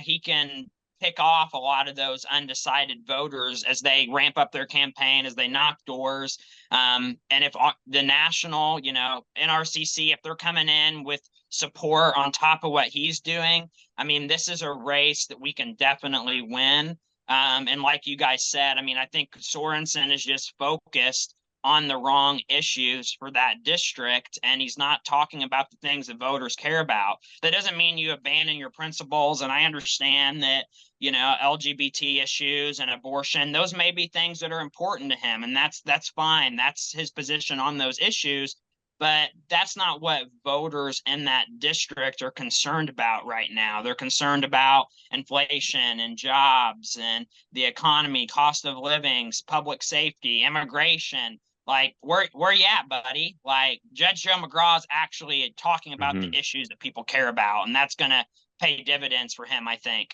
He can pick off a lot of those undecided voters as they ramp up their campaign, as they knock doors. And if the national, NRCC, if they're coming in with support on top of what he's doing, I mean, this is a race that we can definitely win. And like you guys said, I mean, I think Sorensen is just focused on the wrong issues for that district, and he's not talking about the things that voters care about. That doesn't mean you abandon your principles, and I understand that LGBT issues and abortion, those may be things that are important to him, and that's fine. That's his position on those issues, but that's not what voters in that district are concerned about right now. They're concerned about inflation and jobs and the economy, cost of living, public safety, immigration. Like, where you at, buddy? Like, Judge Joe McGraw is actually talking about the issues that people care about, and that's going to pay dividends for him, I think.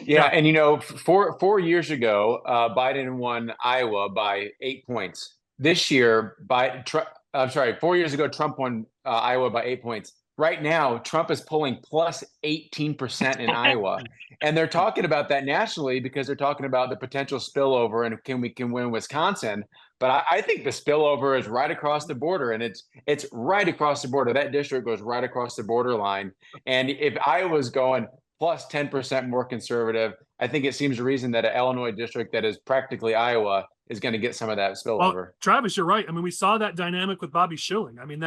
Yeah, and 4 years ago, Biden won Iowa by 8 points. This year, 4 years ago, Trump won Iowa by 8 points. right now, Trump is polling plus 18% in Iowa. And they're talking about that nationally because they're talking about the potential spillover and we can win Wisconsin. But I think the spillover is right across the border, and it's right across the border. That district goes right across the borderline. And if Iowa's going plus 10% more conservative, I think it seems a reason that an Illinois district that is practically Iowa is going to get some of that spillover. Well, Travis, you're right. I mean, we saw that dynamic with Bobby Schilling. I mean,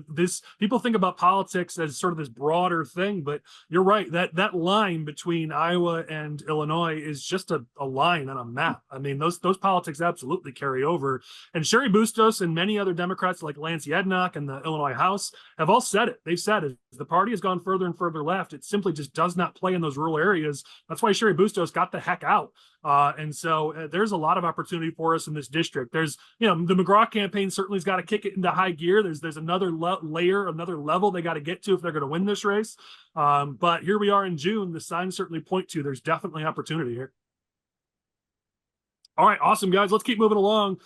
this people think about politics as sort of this broader thing, but you're right. That line between Iowa and Illinois is just a line on a map. I mean, those politics absolutely carry over. And Sherry Bustos and many other Democrats like Lance Yednock and the Illinois House have all said it. They've said it. The party has gone further and further left. It simply just does not play in those rural areas. That's why Sherry Bustos got the heck out. And so there's a lot of opportunity for us in this district. There's, the McGraw campaign certainly has got to kick it into high gear. There's another layer, another level they got to get to if they're going to win this race. But here we are in June. The signs certainly point to there's definitely opportunity here. All right, awesome, guys. Let's keep moving along.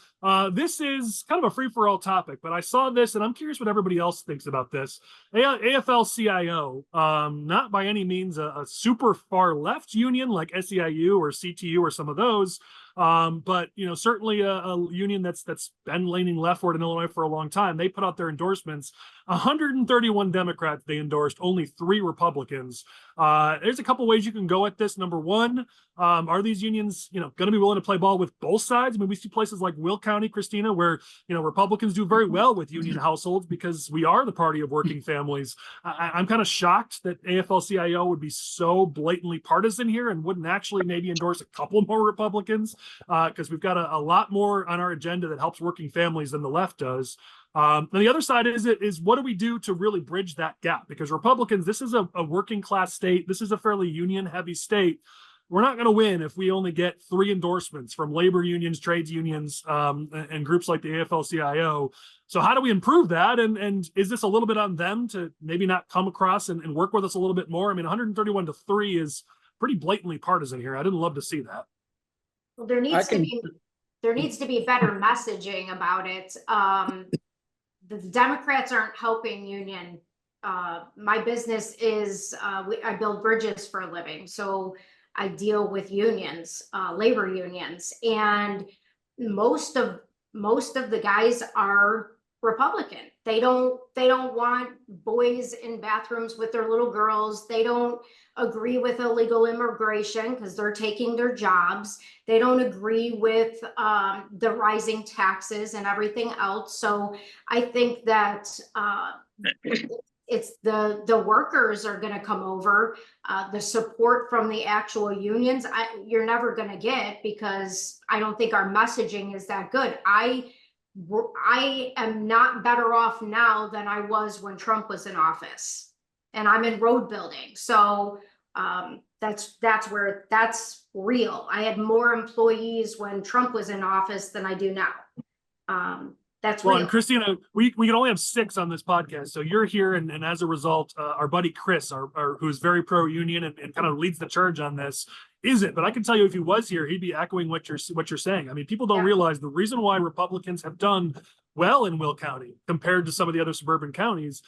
This is kind of a free-for-all topic, but I saw this, and I'm curious what everybody else thinks about this. AFL-CIO, not by any means a super far-left union like SEIU or CTU or some of those, but certainly a union that's been leaning leftward in Illinois for a long time. They put out their endorsements. 131 Democrats they endorsed, only 3 Republicans. There's a couple ways you can go at this. Number one, are these unions, going to be willing to play ball with both sides? I mean, we see places like Will County, Christina, where, Republicans do very well with union households because we are the party of working families. I'm kind of shocked that AFL-CIO would be so blatantly partisan here and wouldn't actually maybe endorse a couple more Republicans because we've got a lot more on our agenda that helps working families than the left does. And the other side is what do we do to really bridge that gap? Because Republicans, this is a working class state. This is a fairly union heavy state. We're not going to win if we only get 3 endorsements from labor unions, trades unions, and groups like the AFL-CIO. So how do we improve that? And is this a little bit on them to maybe not come across and work with us a little bit more? I mean, 131 to 3 is pretty blatantly partisan here. I didn't love to see that. Well, there needs to be better messaging about it. The Democrats aren't helping union. My business is I build bridges for a living, so I deal with unions, labor unions, and most of the guys are Republican. They don't want boys in bathrooms with their little girls. They don't agree with illegal immigration because they're taking their jobs. They don't agree with the rising taxes and everything else. So I think that it's the workers are going to come over. The support from the actual unions, you're never going to get because I don't think our messaging is that good. I am not better off now than I was when Trump was in office, and I'm in road building. So that's real. I had more employees when Trump was in office than I do now. That's well, real. and Christina, we can only have 6 on this podcast. So you're here, and as a result, our buddy Chris, who's very pro-union and kind of leads the charge on this, isn't. But I can tell you, if he was here, he'd be echoing what you're saying. I mean, people don't realize the reason why Republicans have done well in Will County compared to some of the other suburban counties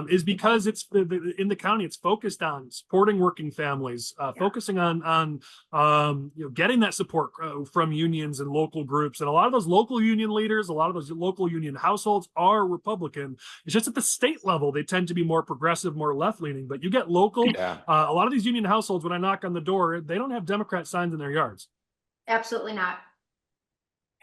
is because it's in the county, it's focused on supporting working families, focusing on getting that support from unions and local groups. And a lot of those local union leaders, a lot of those local union households are Republican. It's just at the state level, they tend to be more progressive, more left leaning. But you get local, a lot of these union households, when I knock on the door, they don't have Democrat signs in their yards. Absolutely not.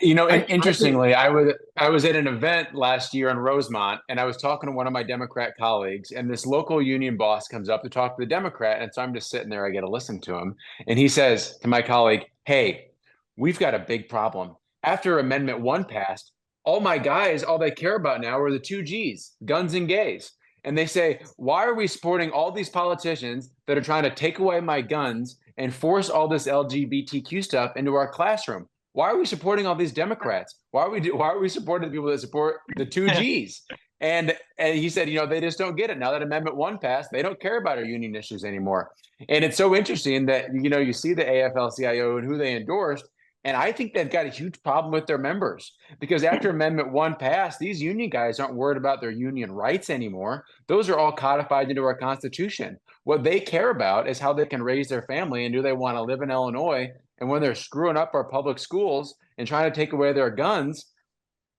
Interestingly, I was at an event last year in Rosemont, and I was talking to one of my Democrat colleagues, and this local union boss comes up to talk to the Democrat, and so I'm just sitting there, I get to listen to him, and he says to my colleague, "Hey, we've got a big problem. After Amendment 1 passed, all my guys, all they care about now are the 2 Gs, guns and gays. And they say, why are we supporting all these politicians that are trying to take away my guns and force all this LGBTQ stuff into our classroom? Why are we supporting all these Democrats? Why are we supporting the people that support the 2 Gs?" And he said, they just don't get it. Now that Amendment 1 passed, they don't care about our union issues anymore. And it's so interesting that, you see the AFL-CIO and who they endorsed. And I think they've got a huge problem with their members, because after Amendment 1 passed, these union guys aren't worried about their union rights anymore. Those are all codified into our Constitution. What they care about is how they can raise their family, and do they want to live in Illinois? And when they're screwing up our public schools and trying to take away their guns,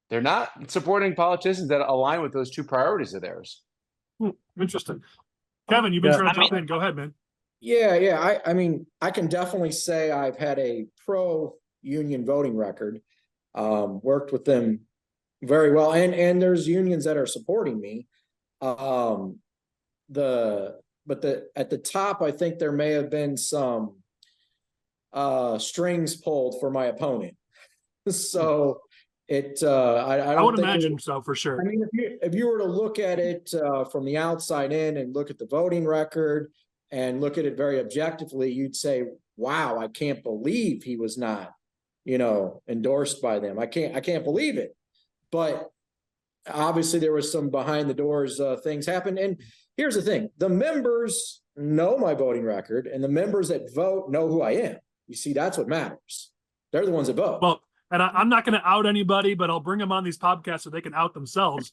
they're not supporting politicians that align with those two priorities of theirs. Interesting. Kevin, you've been trying to jump in. Go ahead, man. Yeah. I mean, I can definitely say I've had a pro-union voting record. Worked with them very well, and there's unions that are supporting me. At the top, I think there may have been some strings pulled for my opponent. So I would imagine so, for sure. I mean, if you were to look at it from the outside in and look at the voting record and look at it very objectively, you'd say, wow, I can't believe he was not, endorsed by them. I can't believe it. But obviously there was some behind the doors things happen. And here's the thing, the members know my voting record, and the members that vote know who I am. You see, that's what matters. They're the ones that vote. Well, and I'm not going to out anybody, but I'll bring them on these podcasts so they can out themselves.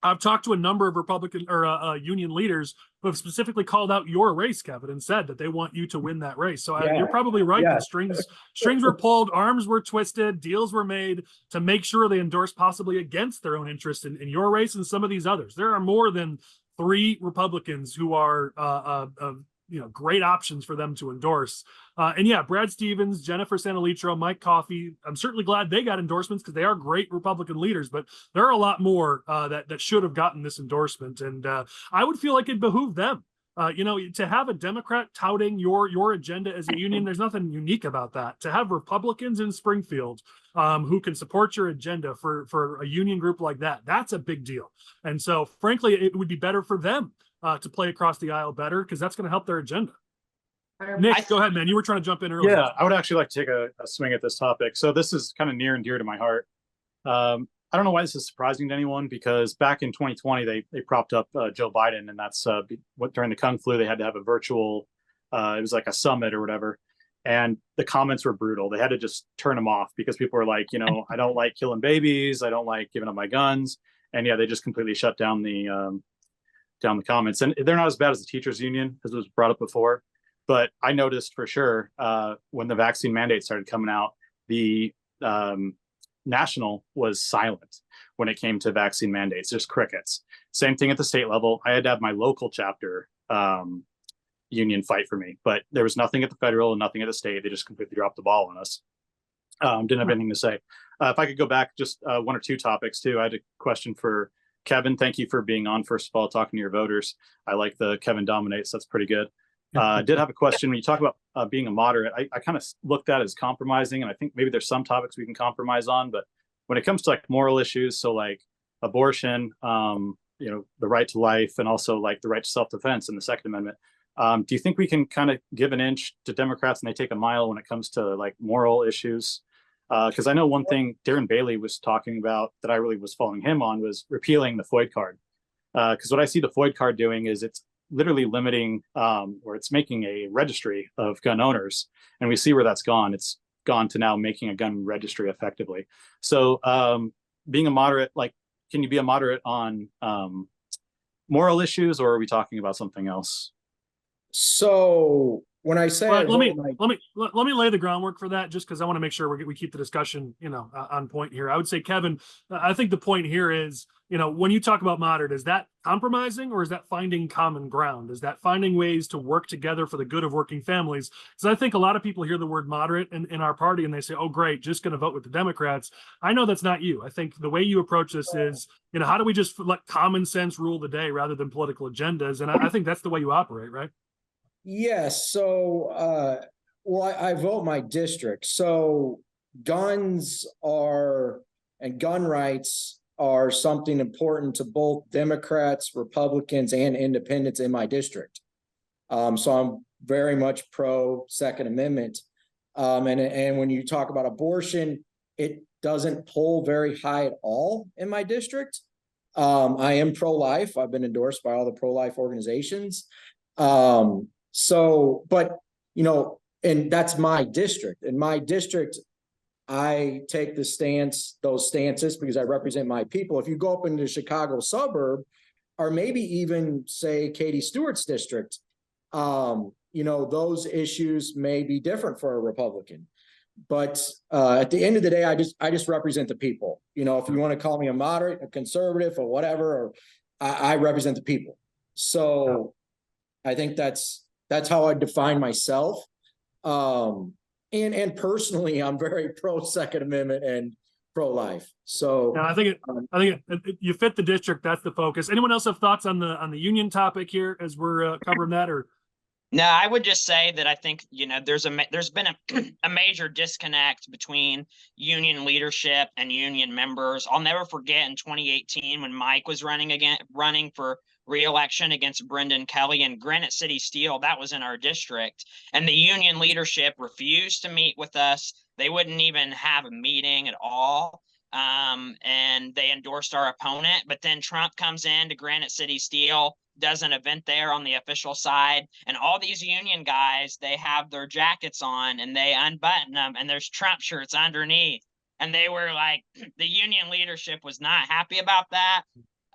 I've talked to a number of Republican or union leaders who have specifically called out your race, Kevin, and said that they want you to win that race. So you're probably right. Yeah. The strings were pulled, arms were twisted, deals were made to make sure they endorsed possibly against their own interest in your race and some of these others. There are more than 3 Republicans who are great options for them to endorse. And yeah, Brad Stevens, Jennifer Santalitro, Mike Coffey, I'm certainly glad they got endorsements because they are great Republican leaders, but there are a lot more that should have gotten this endorsement. And I would feel like it behooved them. To have a Democrat touting your agenda as a union, there's nothing unique about that. To have Republicans in Springfield who can support your agenda for a union group like that, that's a big deal. And so frankly, it would be better for them to play across the aisle better, because that's going to help their agenda. Nick, go ahead, man. You were trying to jump in earlier. Yeah, I would actually like to take a swing at this topic. So this is kind of near and dear to my heart. I don't know why this is surprising to anyone, because back in 2020, they propped up Joe Biden, and that's what during the Kung Flu, they had to have a virtual, it was like a summit or whatever. And the comments were brutal. They had to just turn them off because people were like, I don't like killing babies. I don't like giving up my guns. And yeah, they just completely shut down the comments. And they're not as bad as the teachers union, as was brought up before. But I noticed for sure when the vaccine mandate started coming out, the national was silent when it came to vaccine mandates. There's crickets. Same thing at the state level. I had to have my local chapter union fight for me, but there was nothing at the federal and nothing at the state. They just completely dropped the ball on us. Didn't have anything to say. If I could go back just 1 or 2 topics too. I had a question for Kevin. Thank you for being on, first of all, talking to your voters. I like the Kevin dominates. That's pretty good. Did have a question. When you talk about being a moderate, I kind of looked at it as compromising, and I think maybe there's some topics we can compromise on, but when it comes to like moral issues, so like abortion, the right to life, and also like the right to self-defense in the Second Amendment, do you think we can kind of give an inch to Democrats and they take a mile when it comes to like moral issues? Because I know one thing Darren Bailey was talking about that I really was following him on was repealing the FOID card. Because what I see the FOID card doing is it's literally limiting or it's making a registry of gun owners, and we see where that's gone. It's gone to now making a gun registry effectively. So being a moderate, like, can you be a moderate on moral issues, or are we talking about something else? So when I say, let me lay the groundwork for that, just because I want to make sure we keep the discussion, on point here. I would say, Kevin, I think the point here is, when you talk about moderate, is that compromising, or is that finding common ground? Is that finding ways to work together for the good of working families? Because I think a lot of people hear the word moderate in our party and they say, oh, great, just going to vote with the Democrats. I know that's not you. I think the way you approach this is, how do we just let common sense rule the day rather than political agendas? And I think that's the way you operate, right? Yes. So, I vote my district. So guns and gun rights are something important to both Democrats, Republicans, and independents in my district. So I'm very much pro Second Amendment. And when you talk about abortion, it doesn't pull very high at all in my district. I am pro-life. I've been endorsed by all the pro-life organizations. And that's my district. In my district, I take those stances because I represent my people. If you go up into the Chicago suburb, or maybe even say Katie Stewart's district, those issues may be different for a Republican. But at the end of the day, I just represent the people. If you want to call me a moderate, a conservative, or whatever, or I represent the people. So I think that's how I define myself. And personally, I'm very pro Second Amendment and pro-life. So I think you fit the district. That's the focus. Anyone else have thoughts on the union topic here as we're covering that? Or no, I would just say that I think, there's been a major disconnect between union leadership and union members. I'll never forget in 2018 when Mike was running for re-election against Brendan Kelly and Granite City Steel. That was in our district, and the union leadership refused to meet with us. They wouldn't even have a meeting at all. And they endorsed our opponent, but then Trump comes in to Granite City Steel, does an event there on the official side, and all these union guys, they have their jackets on and they unbutton them and there's Trump shirts underneath. And they were like, the union leadership was not happy about that.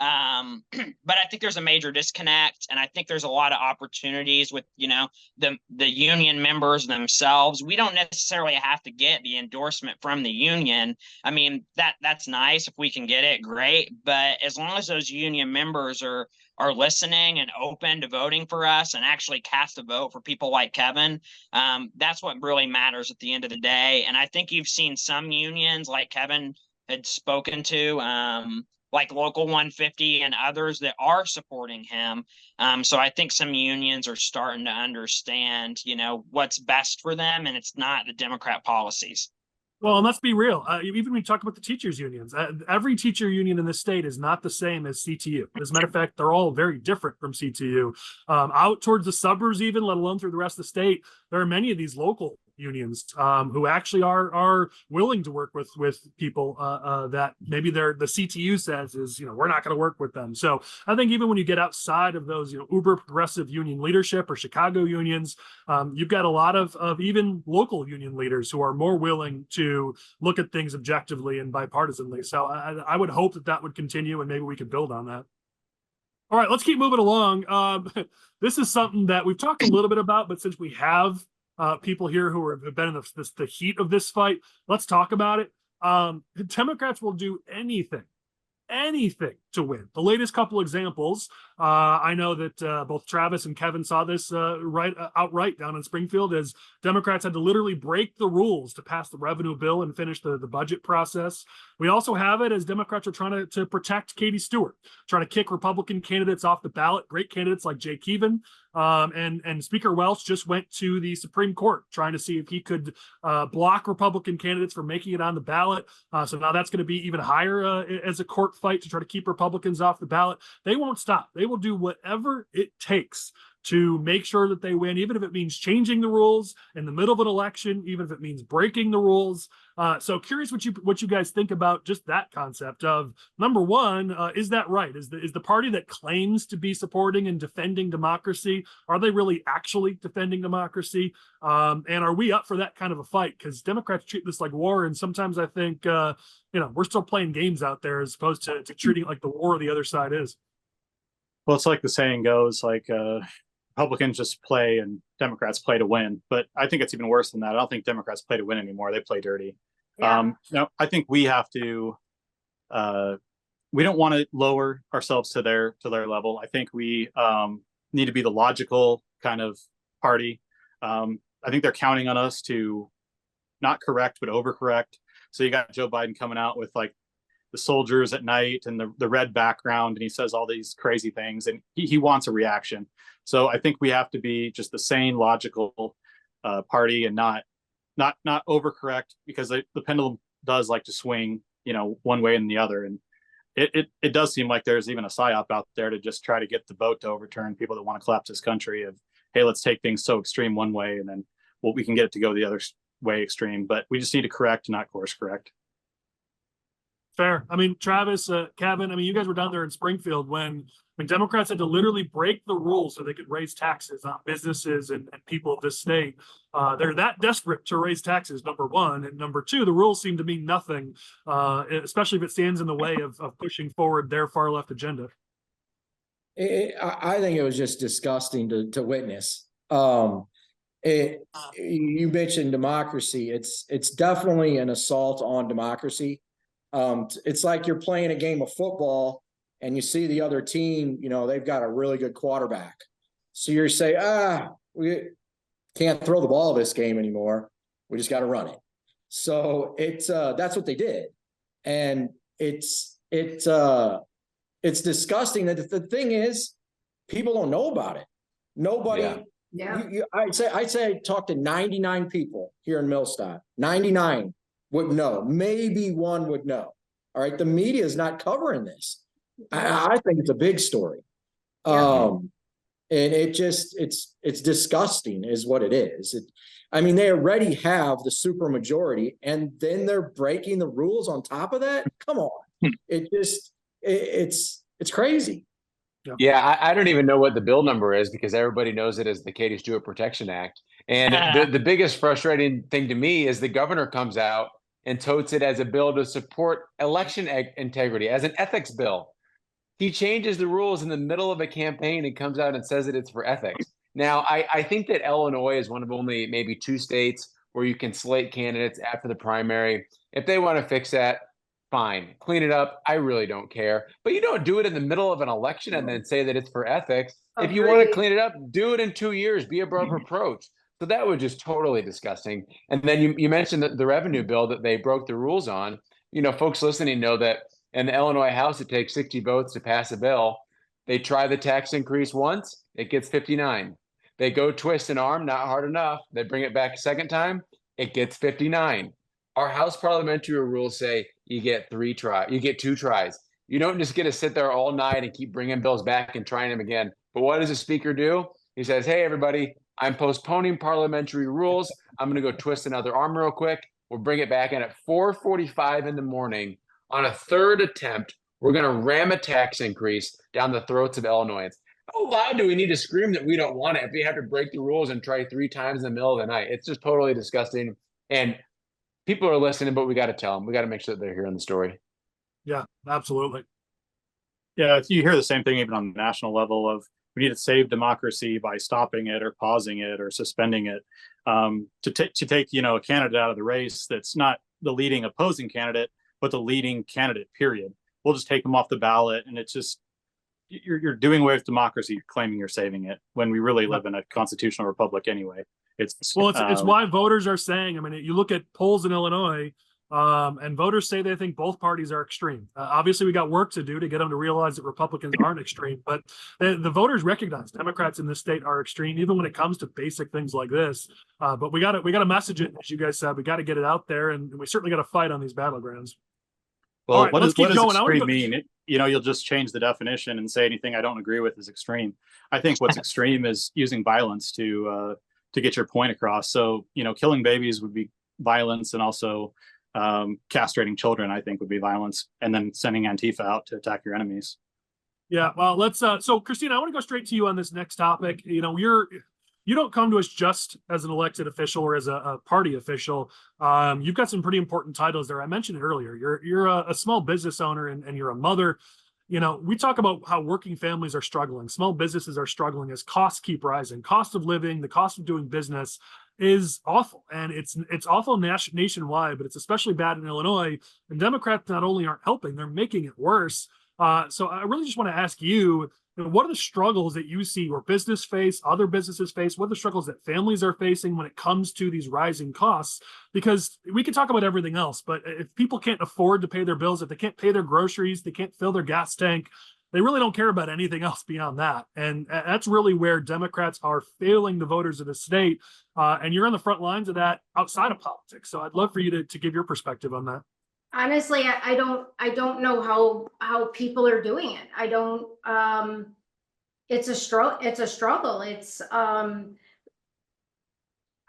But I think there's a major disconnect, and I think there's a lot of opportunities with, the union members themselves. We don't necessarily have to get the endorsement from the union. I mean, that's nice if we can get it, great. But as long as those union members are listening and open to voting for us and actually cast a vote for people like Kevin, that's what really matters at the end of the day. And I think you've seen some unions like Kevin had spoken to, like Local 150 and others that are supporting him. So I think some unions are starting to understand, what's best for them, and it's not the Democrat policies. Well, and let's be real. Even when we talk about the teachers' unions, every teacher union in the state is not the same as CTU. As a matter of fact, they're all very different from CTU. Out towards the suburbs, even, let alone through the rest of the state, there are many of these local unions who actually are willing to work with people that maybe the CTU says is, we're not going to work with them. So I think even when you get outside of those, uber progressive union leadership or Chicago unions, you've got a lot of even local union leaders who are more willing to look at things objectively and bipartisanly. So I would hope that would continue, and maybe we could build on that. All right, let's keep moving along. This is something that we've talked a little bit about, but since we have people here who have been in the heat of this fight, let's talk about it. Democrats will do anything to win. The latest couple examples, I know that both Travis and Kevin saw this outright down in Springfield, as Democrats had to literally break the rules to pass the revenue bill and finish the budget process. We also have it as Democrats are trying to protect Katie Stewart, trying to kick Republican candidates off the ballot, great candidates like Jay Keevan. And Speaker Welch just went to the Supreme Court trying to see if he could block Republican candidates from making it on the ballot. So now that's going to be even higher as a court fight to try to keep Republicans off the ballot. They won't stop. They will do whatever it takes to make sure that they win, even if it means changing the rules in the middle of an election, even if it means breaking the rules. So curious what you guys think about just that concept of, number one, is that right? Is the party that claims to be supporting and defending democracy, are they really actually defending democracy? And are we up for that kind of a fight? Because Democrats treat this like war, and sometimes I think we're still playing games out there as opposed to treating it like the war the other side is. Well, it's like the saying goes, like Republicans just play and Democrats play to win. But I think it's even worse than that. I don't think Democrats play to win anymore. They play dirty. Yeah. I think we have to, we don't want to lower ourselves to their level. I think we need to be the logical kind of party. I think they're counting on us to not correct, but overcorrect. So you got Joe Biden coming out with like the soldiers at night and the red background, and he says all these crazy things, and he wants a reaction. So I think we have to be just the sane, logical party, and not overcorrect, because the pendulum does like to swing, one way and the other. And it does seem like there's even a psyop out there to just try to get the vote to overturn people that want to collapse this country of, hey, let's take things so extreme one way, and then we can get it to go the other way extreme. But we just need to correct, not course correct. Fair. I mean, Travis, Kevin, I mean, you guys were down there in Springfield when Democrats had to literally break the rules so they could raise taxes on businesses and people of this state. They're that desperate to raise taxes, number one. And number two, the rules seem to mean nothing, especially if it stands in the way of pushing forward their far left agenda. I think it was just disgusting to witness. You mentioned democracy. It's definitely an assault on democracy. It's like you're playing a game of football and you see the other team, they've got a really good quarterback. So you're saying, we can't throw the ball this game anymore. We just got to run it. So that's what they did. And it's disgusting. That the thing is, people don't know about it. Nobody. Yeah. I'd say I talked to 99 people here in Millstadt. 99 would know. Maybe one would know. All right. The media is not covering this. I think it's a big story. And it's disgusting is what it is. They already have the super majority and then they're breaking the rules on top of that. Come on. It's crazy. Yeah, I don't even know what the bill number is because everybody knows it as the Katie Stewart Protection Act. And the biggest frustrating thing to me is the governor comes out and totes it as a bill to support election integrity, as an ethics bill. He changes the rules in the middle of a campaign and comes out and says that it's for ethics. Now, I think that Illinois is one of only maybe 2 states where you can slate candidates after the primary. If they want to fix that, fine, clean it up. I really don't care. But you don't do it in the middle of an election and then say that it's for ethics. If you want to clean it up, do it in 2 years. Be above reproach. So that was just totally disgusting. And then you mentioned the revenue bill that they broke the rules on. Folks listening know that in the Illinois House, it takes 60 votes to pass a bill. They try the tax increase once, it gets 59. They go twist an arm, not hard enough. They bring it back a second time, it gets 59. Our House parliamentary rules say you get 2 tries. You don't just get to sit there all night and keep bringing bills back and trying them again. But what does the speaker do? He says, hey, everybody, I'm postponing parliamentary rules. I'm going to go twist another arm real quick. We'll bring it back in at 4:45 in the morning. On a third attempt, we're going to ram a tax increase down the throats of Illinoisans. How loud do we need to scream that we don't want it if we have to break the rules and try 3 times in the middle of the night? It's just totally disgusting. And people are listening, but we got to tell them. We got to make sure that they're hearing the story. Yeah, absolutely. Yeah, you hear the same thing even on the national level of we need to save democracy by stopping it or pausing it or suspending it. To take a candidate out of the race that's not the leading opposing candidate, but the leading candidate, period. We'll just take them off the ballot. And it's just, you're doing away with democracy, you're claiming you're saving it when we really live in a constitutional republic anyway. It's why voters are saying, you look at polls in Illinois, and voters say they think both parties are extreme. Obviously, we got work to do to get them to realize that Republicans aren't extreme, but the voters recognize Democrats in this state are extreme, even when it comes to basic things like this. But we got to message it, as you guys said. We got to get it out there, and we certainly got to fight on these battlegrounds. Well, right, what does extreme mean? You'll just change the definition and say anything I don't agree with is extreme. I think what's extreme is using violence to get your point across. So, killing babies would be violence, and also castrating children, I think, would be violence, and then sending Antifa out to attack your enemies. Yeah, well, let's so Christina, I want to go straight to you on this next topic. You don't come to us just as an elected official or as a party official. You've got some pretty important titles there. I mentioned it earlier. You're a small business owner and you're a mother. We talk about how working families are struggling. Small businesses are struggling as costs keep rising. Cost of living, the cost of doing business is awful. And it's awful nationwide, but it's especially bad in Illinois. And Democrats not only aren't helping, they're making it worse. So I really just want to ask you, what are the struggles that you see your business face, other businesses face? What are the struggles that families are facing when it comes to these rising costs? Because we can talk about everything else, but if people can't afford to pay their bills, if they can't pay their groceries, they can't fill their gas tank, they really don't care about anything else beyond that. And that's really where Democrats are failing the voters of the state. And you're on the front lines of that outside of politics. So I'd love for you to give your perspective on that. Honestly, I don't know how people are doing it. I don't, it's a struggle. It's,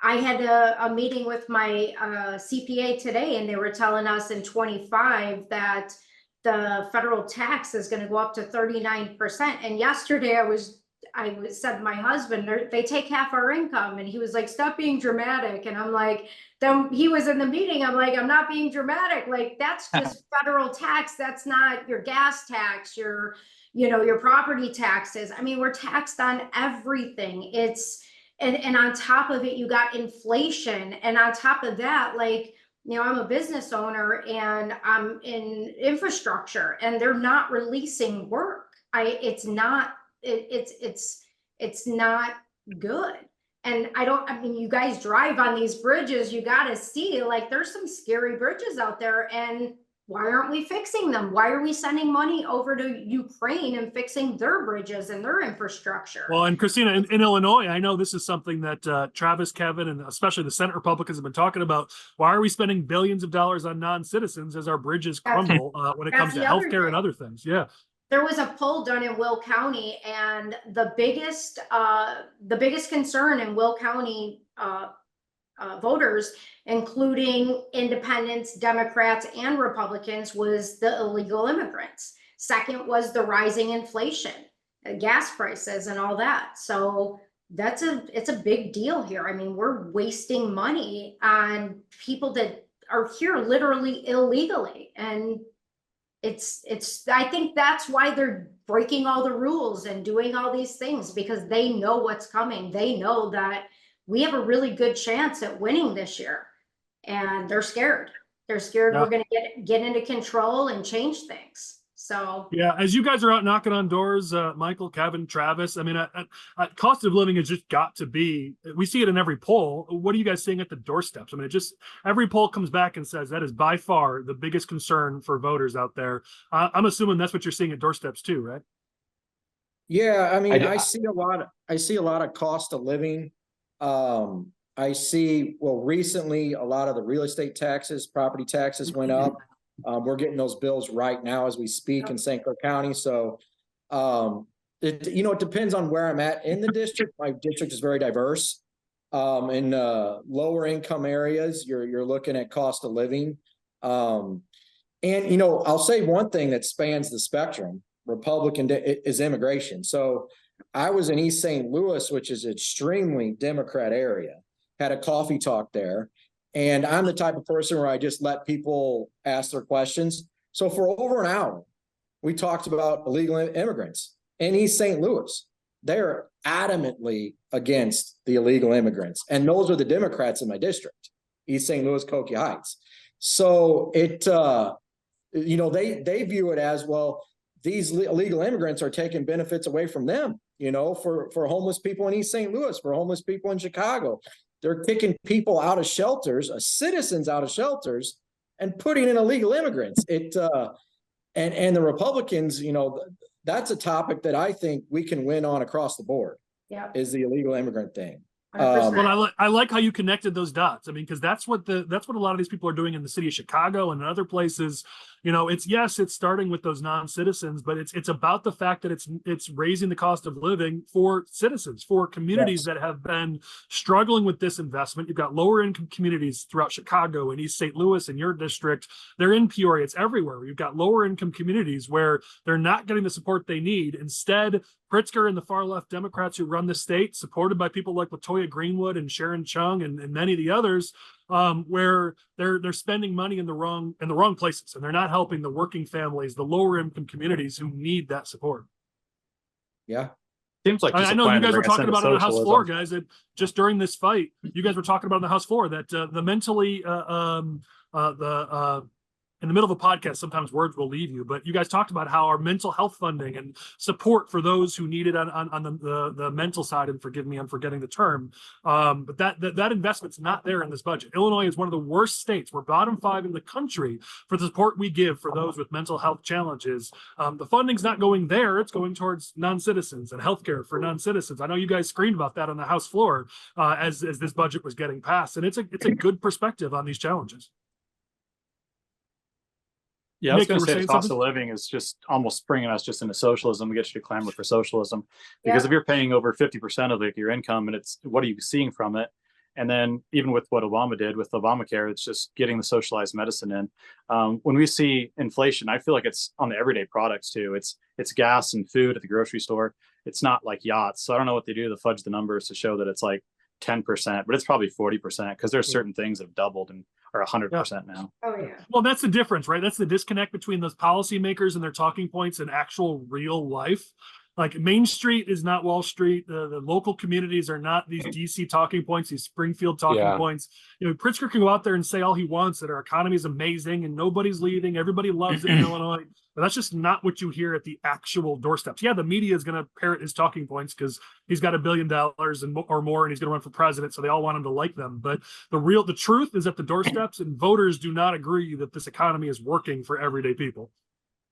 I had a meeting with my CPA today, and they were telling us in 25 that the federal tax is going to go up to 39%. And yesterday I said to my husband, they take half our income, and he was like, stop being dramatic. And I'm like, then he was in the meeting. I'm like, I'm not being dramatic. Like, that's just federal tax. That's not your gas tax, your property taxes. I mean, we're taxed on everything. And on top of it, you got inflation. And on top of that, like, I'm a business owner and I'm in infrastructure, and they're not releasing work. It's not good. And I mean, you guys drive on these bridges, you got to see, like, there's some scary bridges out there, and why aren't we fixing them? Why are we sending money over to Ukraine and fixing their bridges and their infrastructure? Well, and Christina, in Illinois, I know this is something that Travis, Kevin, and especially the Senate Republicans have been talking about. Why are we spending billions of dollars on non-citizens as our bridges crumble when it comes to healthcare and other things? Yeah. There was a poll done in Will County, and the biggest concern in Will County voters, including independents, Democrats, and Republicans, was the illegal immigrants. Second was the rising inflation, gas prices, and all that. So it's a big deal here. I mean, we're wasting money on people that are here literally illegally, and I think that's why they're breaking all the rules and doing all these things, because they know what's coming. They know that we have a really good chance at winning this year, and they're scared. They're scared we're going to get into control and change things. So yeah, as you guys are out knocking on doors, Michael, Kevin, Travis, I mean, cost of living has just got to be, we see it in every poll. What are you guys seeing at the doorsteps? I mean, every poll comes back and says that is by far the biggest concern for voters out there. I'm assuming that's what you're seeing at doorsteps too, right? Yeah, I mean, I see a lot of cost of living. I see, recently a lot of the real estate taxes, property taxes went up. We're getting those bills right now as we speak in St. Clair County. So, it depends on where I'm at in the district. My district is very diverse. In lower income areas, you're looking at cost of living. And, I'll say one thing that spans the spectrum, Republican, is immigration. So I was in East St. Louis, which is an extremely Democrat area, had a coffee talk there. And I'm the type of person where I just let people ask their questions. So for over an hour, we talked about illegal immigrants in East St. Louis. They're adamantly against the illegal immigrants. And those are the Democrats in my district, East St. Louis, Cokie Heights. So they view it as, well, these illegal immigrants are taking benefits away from them, for homeless people in East St. Louis, for homeless people in Chicago. They're kicking people out of shelters, citizens out of shelters, and putting in illegal immigrants. And the Republicans, that's a topic that I think we can win on across the board. Yeah, is the illegal immigrant thing. Well, I like how you connected those dots. I mean, because that's what a lot of these people are doing in the city of Chicago and in other places. It's starting with those non-citizens, but it's about the fact that it's raising the cost of living for citizens, for communities that have been struggling with this investment. You've got lower income communities throughout Chicago and East St. Louis in your district. They're in Peoria. It's everywhere. You've got lower income communities where they're not getting the support they need. Instead, Pritzker and the far left Democrats who run the state, supported by people like LaToya Greenwood and Sharon Chung and many of the others, where they're spending money in the wrong places, and they're not helping the working families, the lower income communities who need that support. Yeah. Seems like I know you guys were talking about it on the House floor, guys, that just during this fight, you guys were talking about on the House floor that the mentally in the middle of a podcast, sometimes words will leave you, but you guys talked about how our mental health funding and support for those who need it on the mental side, and forgive me, I'm forgetting the term, but that investment's not there in this budget. Illinois is one of the worst states. We're bottom 5 in the country for the support we give for those with mental health challenges. The funding's not going there. It's going towards non-citizens and healthcare for non-citizens. I know you guys screamed about that on the House floor as this budget was getting passed, and it's a good perspective on these challenges. Yeah, I was Nick, going to say the cost something? of living is just almost bringing us just into socialism. We get you to clamor for socialism because if you're paying over 50% of your income, and it's what are you seeing from it? And then even with what Obama did with Obamacare, it's just getting the socialized medicine in. When we see inflation, I feel like it's on the everyday products too. It's gas and food at the grocery store. It's not like yachts. So I don't know what they do to fudge the numbers to show that it's like 10%, but it's probably 40% because there's certain things that have doubled and are 100% now. Oh, yeah. Well, that's the difference, right? That's the disconnect between those policymakers and their talking points and actual real life. Like Main Street is not Wall Street. The local communities are not these DC talking points, these Springfield talking points. You know, Pritzker can go out there and say all he wants that our economy is amazing and nobody's leaving. Everybody loves it in Illinois. But that's just not what you hear at the actual doorsteps. Yeah, the media is going to parrot his talking points because he's got $1 billion or more and he's going to run for president. So they all want him to like them. But the truth is at the doorsteps, and voters do not agree that this economy is working for everyday people.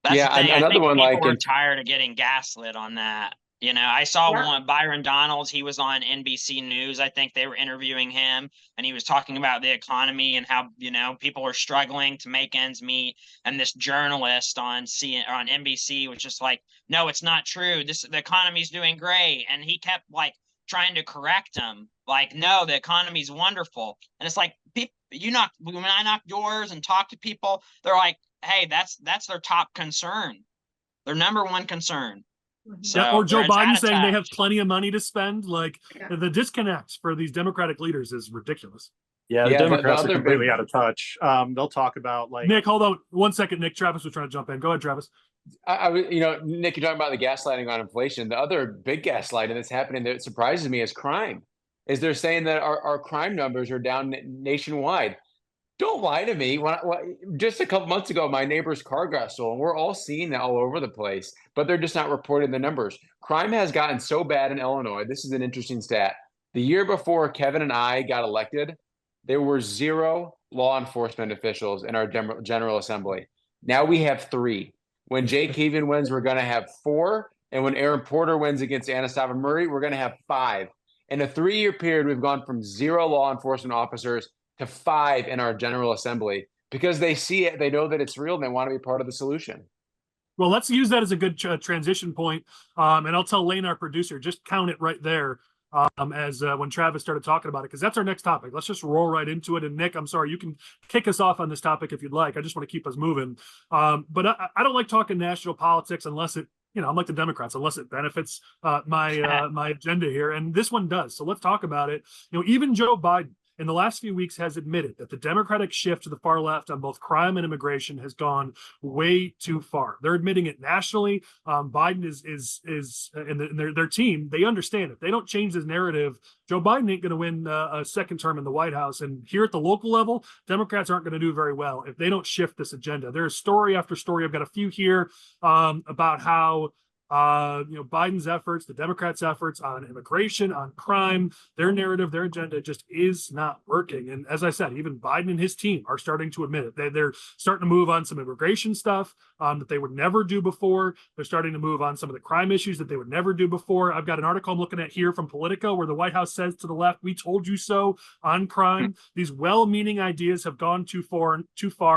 That's Yeah, the thing. I another think one, people like were in- tired of getting gaslit on that. You know, I saw Yeah. one, Byron Donalds, he was on NBC News. I think they were interviewing him and he was talking about the economy and how, you know, people are struggling to make ends meet. And this journalist on NBC was just like, no, it's not true. The economy's doing great. And he kept like trying to correct him. Like, no, the economy's wonderful. And it's like, when I knock doors and talk to people, they're like, hey, that's their top concern. Their number one concern. So Yeah, or Joe there's Biden that saying they have attached. plenty of money to spend. Like Yeah. the disconnect for these Democratic leaders is ridiculous. Yeah, the Yeah, the Democrats are other completely big- out of touch. They'll talk about like Nick, hold on 1 second. Nick, Travis was trying to jump in. Go ahead, Travis. You know, Nick, you're talking about the gaslighting on inflation. The other big gaslighting that's happening that surprises me is crime. Is they're saying that our crime numbers are down nationwide. Don't lie to me. Just a couple months ago, my neighbor's car got stolen. We're all seeing that all over the place, but they're just not reporting the numbers. Crime has gotten so bad in Illinois. This is an interesting stat. The year before Kevin and I got elected, there were 0 law enforcement officials in our General Assembly. Now we have 3. When Jake Haven wins, we're going to have 4. And when Aaron Porter wins against Anastasia Murray, we're going to have 5. In a 3-year period, we've gone from 0 law enforcement officers to 5 in our General Assembly because they see it, they know that it's real, and they want to be part of the solution. Well, let's use that as a good transition point. And I'll tell Lane, our producer, just count it right there as when Travis started talking about it, because that's our next topic. Let's just roll right into it. And Nick, I'm sorry, you can kick us off on this topic if you'd like. I just want to keep us moving. But I don't like talking national politics unless it, you know, I'm like the Democrats, unless it benefits my agenda here. And this one does. So let's talk about it. You know, even Joe Biden in the last few weeks has admitted that the Democratic shift to the far left on both crime and immigration has gone way too far. They're admitting it nationally. Biden and their team, they understand it. They don't change this narrative. Joe Biden ain't going to win a second term in the White House. And here at the local level, Democrats aren't going to do very well if they don't shift this agenda. There's story after story. I've got a few here about how Biden's efforts, the Democrats' efforts on immigration, on crime, their narrative, their agenda just is not working. And as I said, even Biden and his team are starting to admit it. They're starting to move on some immigration stuff that they would never do before. They're starting to move on some of the crime issues that they would never do before. I've got an article I'm looking at here from Politico where the White House says to the left, "We told you so" on crime. These well-meaning ideas have gone too far,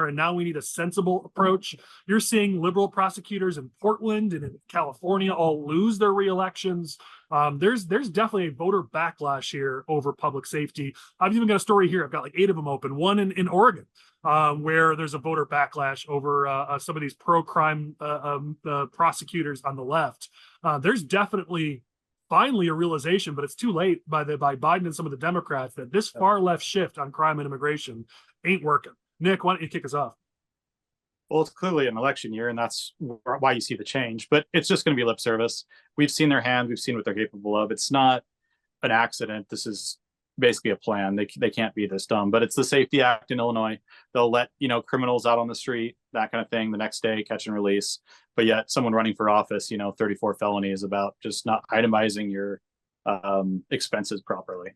and now we need a sensible approach. You're seeing liberal prosecutors in Portland and in California all lose their reelections. There's definitely a voter backlash here over public safety. I've even got a story here. I've got like 8 of them open. One in Oregon, where there's a voter backlash over some of these pro-crime prosecutors on the left. There's definitely finally a realization, but it's too late by Biden and some of the Democrats that this far left shift on crime and immigration ain't working. Nick, why don't you kick us off? Well, it's clearly an election year, and that's why you see the change. But it's just going to be lip service. We've seen their hand. We've seen what they're capable of. It's not an accident. This is basically a plan. They can't be this dumb. But it's the Safety Act in Illinois. They'll let criminals out on the street, that kind of thing, the next day, catch and release. But yet, someone running for office, 34 felonies about just not itemizing your expenses properly.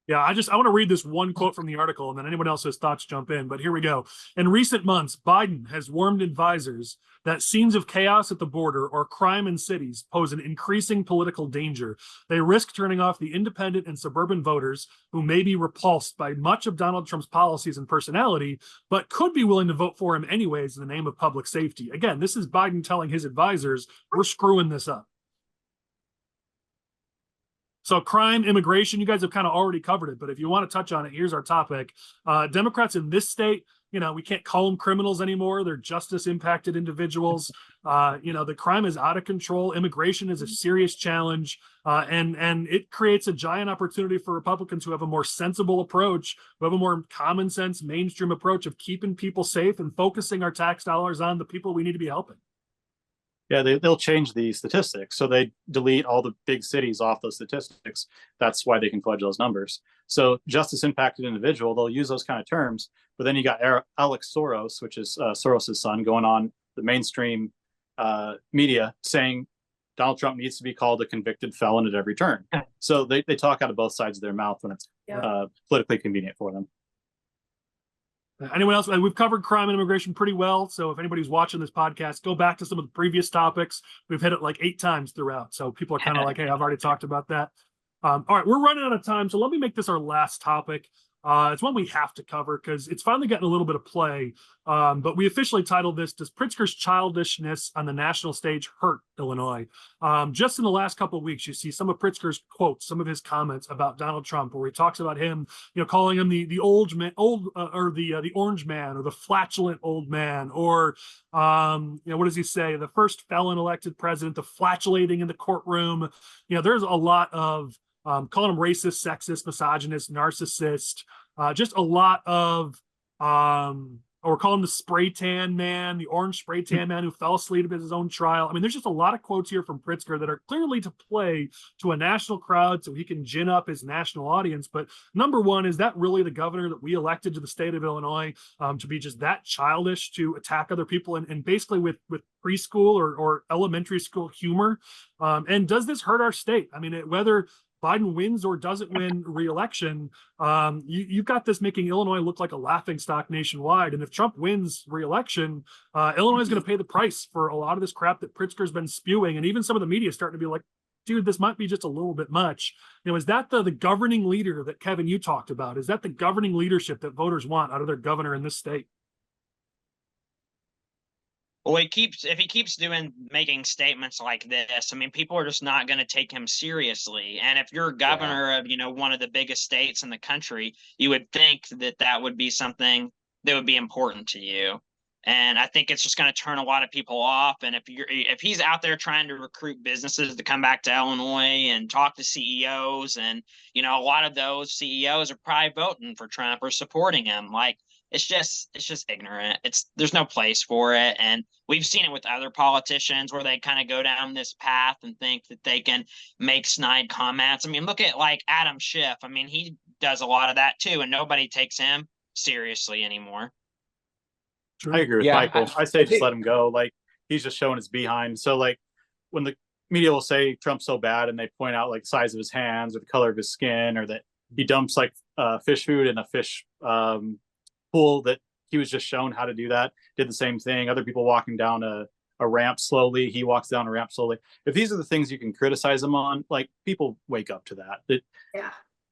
Yeah, I want to read this one quote from the article, and then anyone else has thoughts jump in. But here we go. In recent months, Biden has warned advisors that scenes of chaos at the border or crime in cities pose an increasing political danger. They risk turning off the independent and suburban voters who may be repulsed by much of Donald Trump's policies and personality, but could be willing to vote for him anyways in the name of public safety. Again, this is Biden telling his advisors, we're screwing this up. So crime, immigration, you guys have kind of already covered it, but if you want to touch on it, here's our topic. Democrats in this state, we can't call them criminals anymore. They're justice impacted individuals. The crime is out of control. Immigration is a serious challenge. And it creates a giant opportunity for Republicans who have a more sensible approach, who have a more common sense, mainstream approach of keeping people safe and focusing our tax dollars on the people we need to be helping. Yeah, they'll change the statistics. So they delete all the big cities off those statistics. That's why they can fudge those numbers. So justice impacted individual, they'll use those kind of terms. But then you got Alex Soros, which is Soros's son, going on the mainstream media saying Donald Trump needs to be called a convicted felon at every turn. So they talk out of both sides of their mouth when it's politically convenient for them. Anyone else? We've covered crime and immigration pretty well. So if anybody's watching this podcast, go back to some of the previous topics. We've hit it like 8 times throughout. So people are kind of like, hey, I've already talked about that. All right, we're running out of time. So let me make this our last topic. It's one we have to cover because it's finally gotten a little bit of play. But we officially titled this, Does Pritzker's Childishness on the National Stage Hurt Illinois? Just in the last couple of weeks, you see some of Pritzker's quotes, some of his comments about Donald Trump, where he talks about him, calling him the old man, or the orange man, or the flatulent old man, or what does he say? The first felon elected president, the flatulating in the courtroom. There's a lot of calling him racist, sexist, misogynist, narcissist, just a lot of, or call him the spray tan man, the orange spray tan man who fell asleep at his own trial. I mean, there's just a lot of quotes here from Pritzker that are clearly to play to a national crowd so he can gin up his national audience. But number one, is that really the governor that we elected to the state of Illinois, to be just that childish, to attack other people and basically with preschool or elementary school humor? And does this hurt our state? I mean, whether Biden wins or doesn't win re-election, you've got this making Illinois look like a laughingstock nationwide. And if Trump wins re-election, Illinois is going to pay the price for a lot of this crap that Pritzker's been spewing. And even some of the media starting to be like, dude, this might be just a little bit much. Is that the governing leader that, Kevin, you talked about? Is that the governing leadership that voters want out of their governor in this state? Well, if he keeps making statements like this, I mean, people are just not going to take him seriously. And if you're governor of, one of the biggest states in the country, you would think that would be something that would be important to you. And I think it's just going to turn a lot of people off. And if he's out there trying to recruit businesses to come back to Illinois and talk to CEOs, and, a lot of those CEOs are probably voting for Trump or supporting him, it's just ignorant. There's no place for it. And we've seen it with other politicians where they kind of go down this path and think that they can make snide comments. I mean, look at Adam Schiff. I mean, he does a lot of that too, and nobody takes him seriously anymore. I agree with Michael. I say just let him go. He's just showing his behind. So when the media will say Trump's so bad and they point out the size of his hands or the color of his skin, or that he dumps fish food in a fish pool, that he was just shown how to do that, did the same thing. Other people walking down a ramp slowly, he walks down a ramp slowly. If these are the things you can criticize him on, people wake up to that.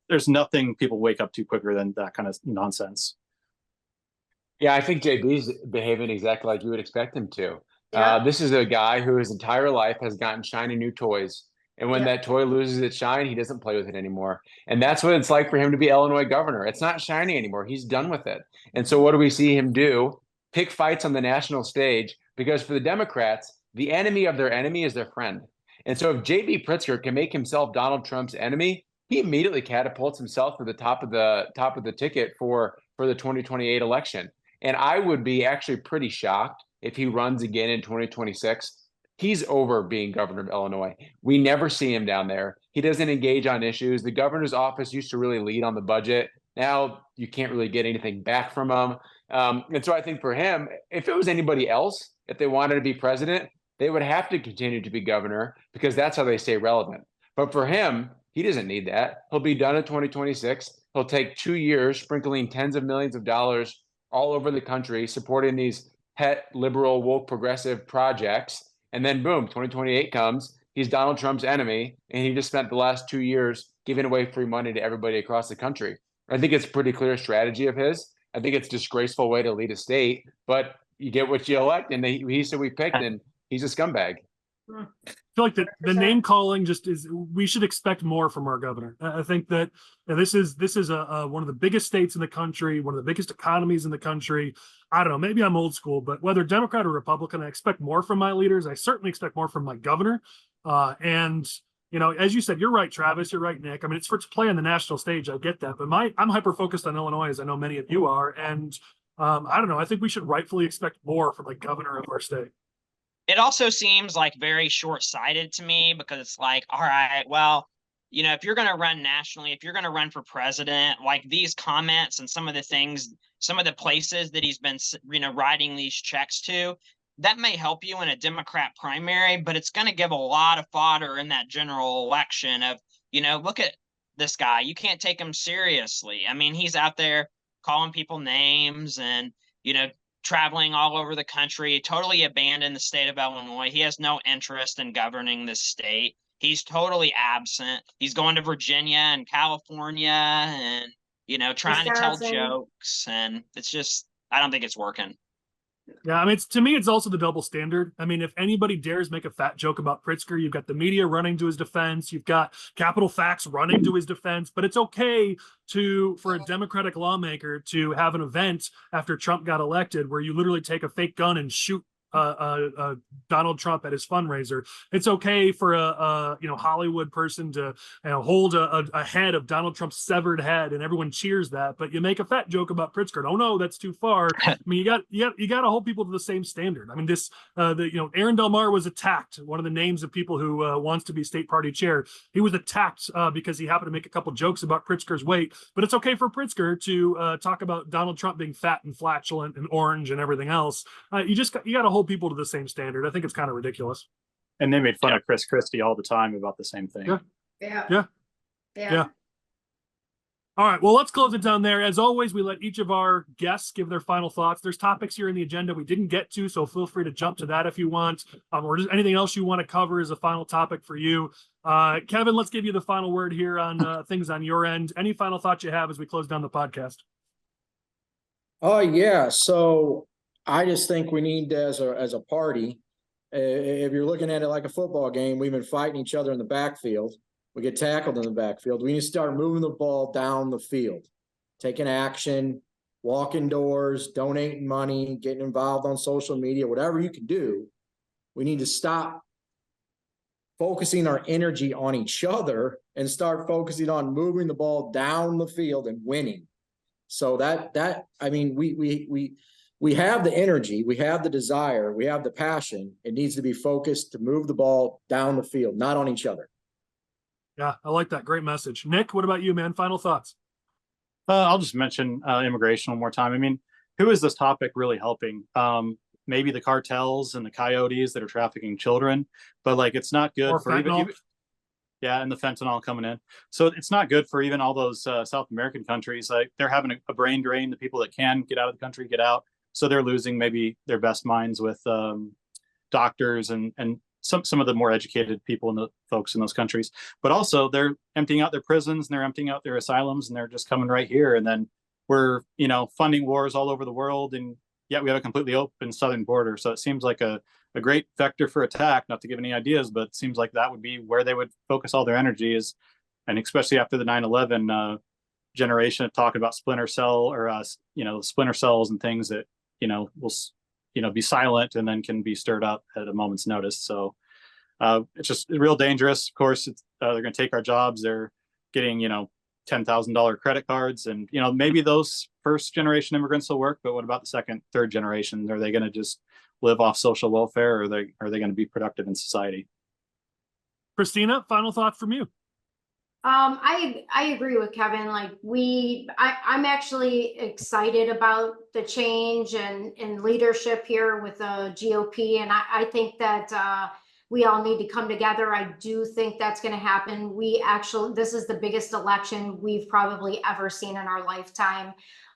There's nothing people wake up to quicker than that kind of nonsense. Yeah, I think JB's behaving exactly like you would expect him to. This is a guy who his entire life has gotten shiny new toys. And when that toy loses its shine, he doesn't play with it anymore. And that's what it's like for him to be Illinois governor. It's not shiny anymore. He's done with it. And so what do we see him do? Pick fights on the national stage, because for the Democrats, the enemy of their enemy is their friend. And so if JB Pritzker can make himself Donald Trump's enemy, he immediately catapults himself to the top of the ticket for the 2028 election. And I would be actually pretty shocked if he runs again in 2026. He's over being governor of Illinois. We never see him down there. He doesn't engage on issues. The governor's office used to really lead on the budget. Now you can't really get anything back from him. And so I think for him, if it was anybody else, if they wanted to be president, they would have to continue to be governor, because that's how they stay relevant. But for him, he doesn't need that. He'll be done in 2026. He'll take 2 years sprinkling tens of millions of dollars all over the country, supporting these pet liberal, woke, progressive projects. And then boom, 2028 comes. He's Donald Trump's enemy, and he just spent the last 2 years giving away free money to everybody across the country. I think it's a pretty clear strategy of his. I think it's a disgraceful way to lead a state, but you get what you elect, and he's who we picked, and he's a scumbag. I feel like the name calling just is, we should expect more from our governor. I think that this is one of the biggest states in the country, one of the biggest economies in the country. I don't know, maybe I'm old school, but whether Democrat or Republican, I expect more from my leaders. I certainly expect more from my governor. And you know, as you said, you're right, Travis, you're right, Nick. I mean, it's for to play on the national stage. I get that, but I'm hyper focused on Illinois, as I know many of you are. And I don't know, I think we should rightfully expect more from the governor of our state. It also seems like very short-sighted to me, because it's like, all right, well, you know, if you're going to run nationally, if you're going to run for president, like these comments and some of the things, some of the places that he's been, you know, writing these checks to, that may help you in a Democrat primary, but it's going to give a lot of fodder in that general election of, you know, look at this guy. You can't take him seriously. I mean, he's out there calling people names and, you know, traveling all over the country, totally abandoned the state of Illinois. He has no interest in governing this state. He's totally absent. He's going to Virginia and California and, you know, trying to tell jokes. And it's just, I don't think it's working. Yeah, I mean, to me, it's also the double standard. I mean, if anybody dares make a fat joke about Pritzker, you've got the media running to his defense. You've got Capitol Facts running to his defense. But it's okay for a Democratic lawmaker to have an event after Trump got elected where you literally take a fake gun and shoot Donald Trump at his fundraiser. It's okay for a Hollywood person to hold a head of Donald Trump's severed head, and everyone cheers that. But you make a fat joke about Pritzker. Oh no, that's too far. I mean, you got to hold people to the same standard. I mean, Aaron Del Mar was attacked. One of the names of people who wants to be state party chair. He was attacked because he happened to make a couple jokes about Pritzker's weight. But it's okay for Pritzker to talk about Donald Trump being fat and flatulent and orange and everything else. You got to hold people to the same standard. I think it's kind of ridiculous. And they made fun of Chris Christie all the time about the same thing. Yeah. All right, well, let's close it down there. As always, we let each of our guests give their final thoughts. There's topics here in the agenda we didn't get to, so feel free to jump to that if you want, or just anything else you want to cover as a final topic for you. Kevin, let's give you the final word here on things on your end. Any final thoughts you have as we close down the podcast? Oh, yeah. So I just think we need, as a party, if you're looking at it like a football game, we've been fighting each other in the backfield. We get tackled in the backfield. We need to start moving the ball down the field, taking action, walking doors, donating money, getting involved on social media, whatever you can do. We need to stop focusing our energy on each other and start focusing on moving the ball down the field and winning. So I mean, we have the energy, we have the desire, we have the passion. It needs to be focused to move the ball down the field, not on each other. Yeah, I like that. Great message. Nick, what about you, man? Final thoughts? I'll just mention immigration one more time. I mean, who is this topic really helping? Maybe the cartels and the coyotes that are trafficking children, but like, it's not good for even and the fentanyl coming in. So it's not good for even all those South American countries. Like, they're having a brain drain. The people that can get out of the country get out. So they're losing maybe their best minds with doctors and some of the more educated people and the folks in those countries. But also they're emptying out their prisons and they're emptying out their asylums, and they're just coming right here. And then we're, funding wars all over the world, and yet we have a completely open southern border. So it seems like a great vector for attack, not to give any ideas, but it seems like that would be where they would focus all their energy is. And especially after the 9/11 generation of talking about splinter cell or, splinter cells and things that, will, be silent and then can be stirred up at a moment's notice. So it's just real dangerous. Of course, they're going to take our jobs. They're getting, $10,000 credit cards, and, maybe those first generation immigrants will work, but what about the second, third generation? Are they going to just live off social welfare, or are they going to be productive in society? Christina, final thought from you. I agree with Kevin. Like I'm actually excited about the change and leadership here with the GOP. And I think that we all need to come together. I do think that's going to happen. This is the biggest election we've probably ever seen in our lifetime.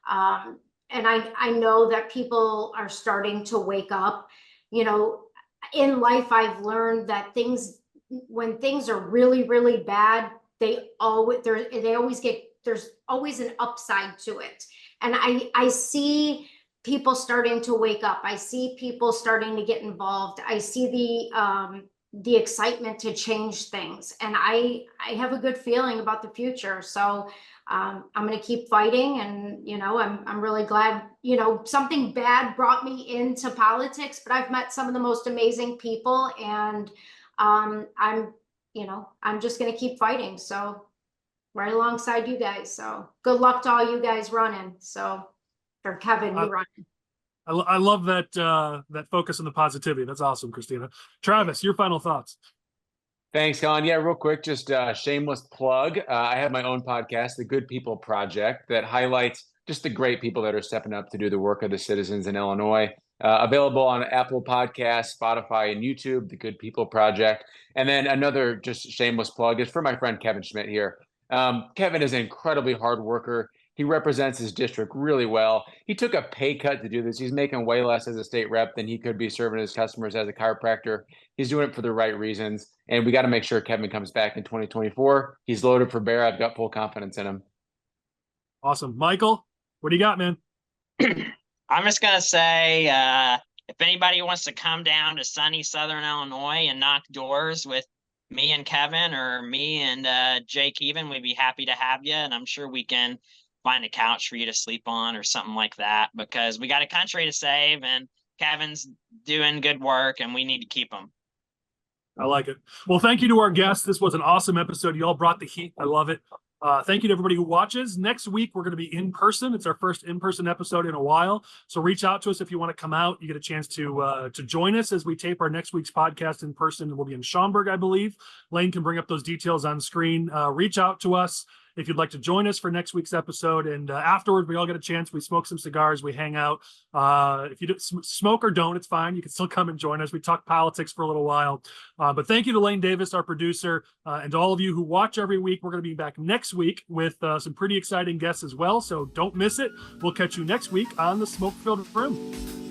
And I know that people are starting to wake up. In life, I've learned that when things are really, really bad, there's always an upside to it. And I see people starting to wake up. I see people starting to get involved. I see the excitement to change things. And I have a good feeling about the future. So I'm going to keep fighting. And, I'm really glad, something bad brought me into politics, but I've met some of the most amazing people, and I'm just going to keep fighting. So right alongside you guys. So good luck to all you guys running. So, or Kevin, you running. I love that that focus on the positivity. That's awesome, Christina. Travis, your final thoughts. Thanks, Collin. Yeah, real quick, just a shameless plug. I have my own podcast, The Good People Project, that highlights just the great people that are stepping up to do the work of the citizens in Illinois. Available on Apple Podcasts, Spotify, and YouTube, The Good People Project. And then another just shameless plug is for my friend Kevin Schmidt here. Kevin is an incredibly hard worker. He represents his district really well. He took a pay cut to do this. He's making way less as a state rep than he could be serving his customers as a chiropractor. He's doing it for the right reasons. And we got to make sure Kevin comes back in 2024. He's loaded for bear. I've got full confidence in him. Awesome. Michael, what do you got, man? I'm just going to say, if anybody wants to come down to sunny Southern Illinois and knock doors with me and Kevin, or me and Jake even, we'd be happy to have you. And I'm sure we can find a couch for you to sleep on or something like that, because we got a country to save and Kevin's doing good work and we need to keep him. I like it. Well, thank you to our guests. This was an awesome episode. You all brought the heat. I love it. Thank you to everybody who watches. Next week, we're going to be in person. It's our first in-person episode in a while. So reach out to us if you want to come out. You get a chance to join us as we tape our next week's podcast in person. We'll be in Schaumburg, I believe. Lane can bring up those details on screen. Reach out to us if you'd like to join us for next week's episode. And afterwards, we all get a chance. We smoke some cigars. We hang out. If you don't smoke or don't, it's fine. You can still come and join us. We talk politics for a little while. But thank you to Lane Davis, our producer, and to all of you who watch every week. We're going to be back next week with some pretty exciting guests as well. So don't miss it. We'll catch you next week on the Smoke-Filled Room.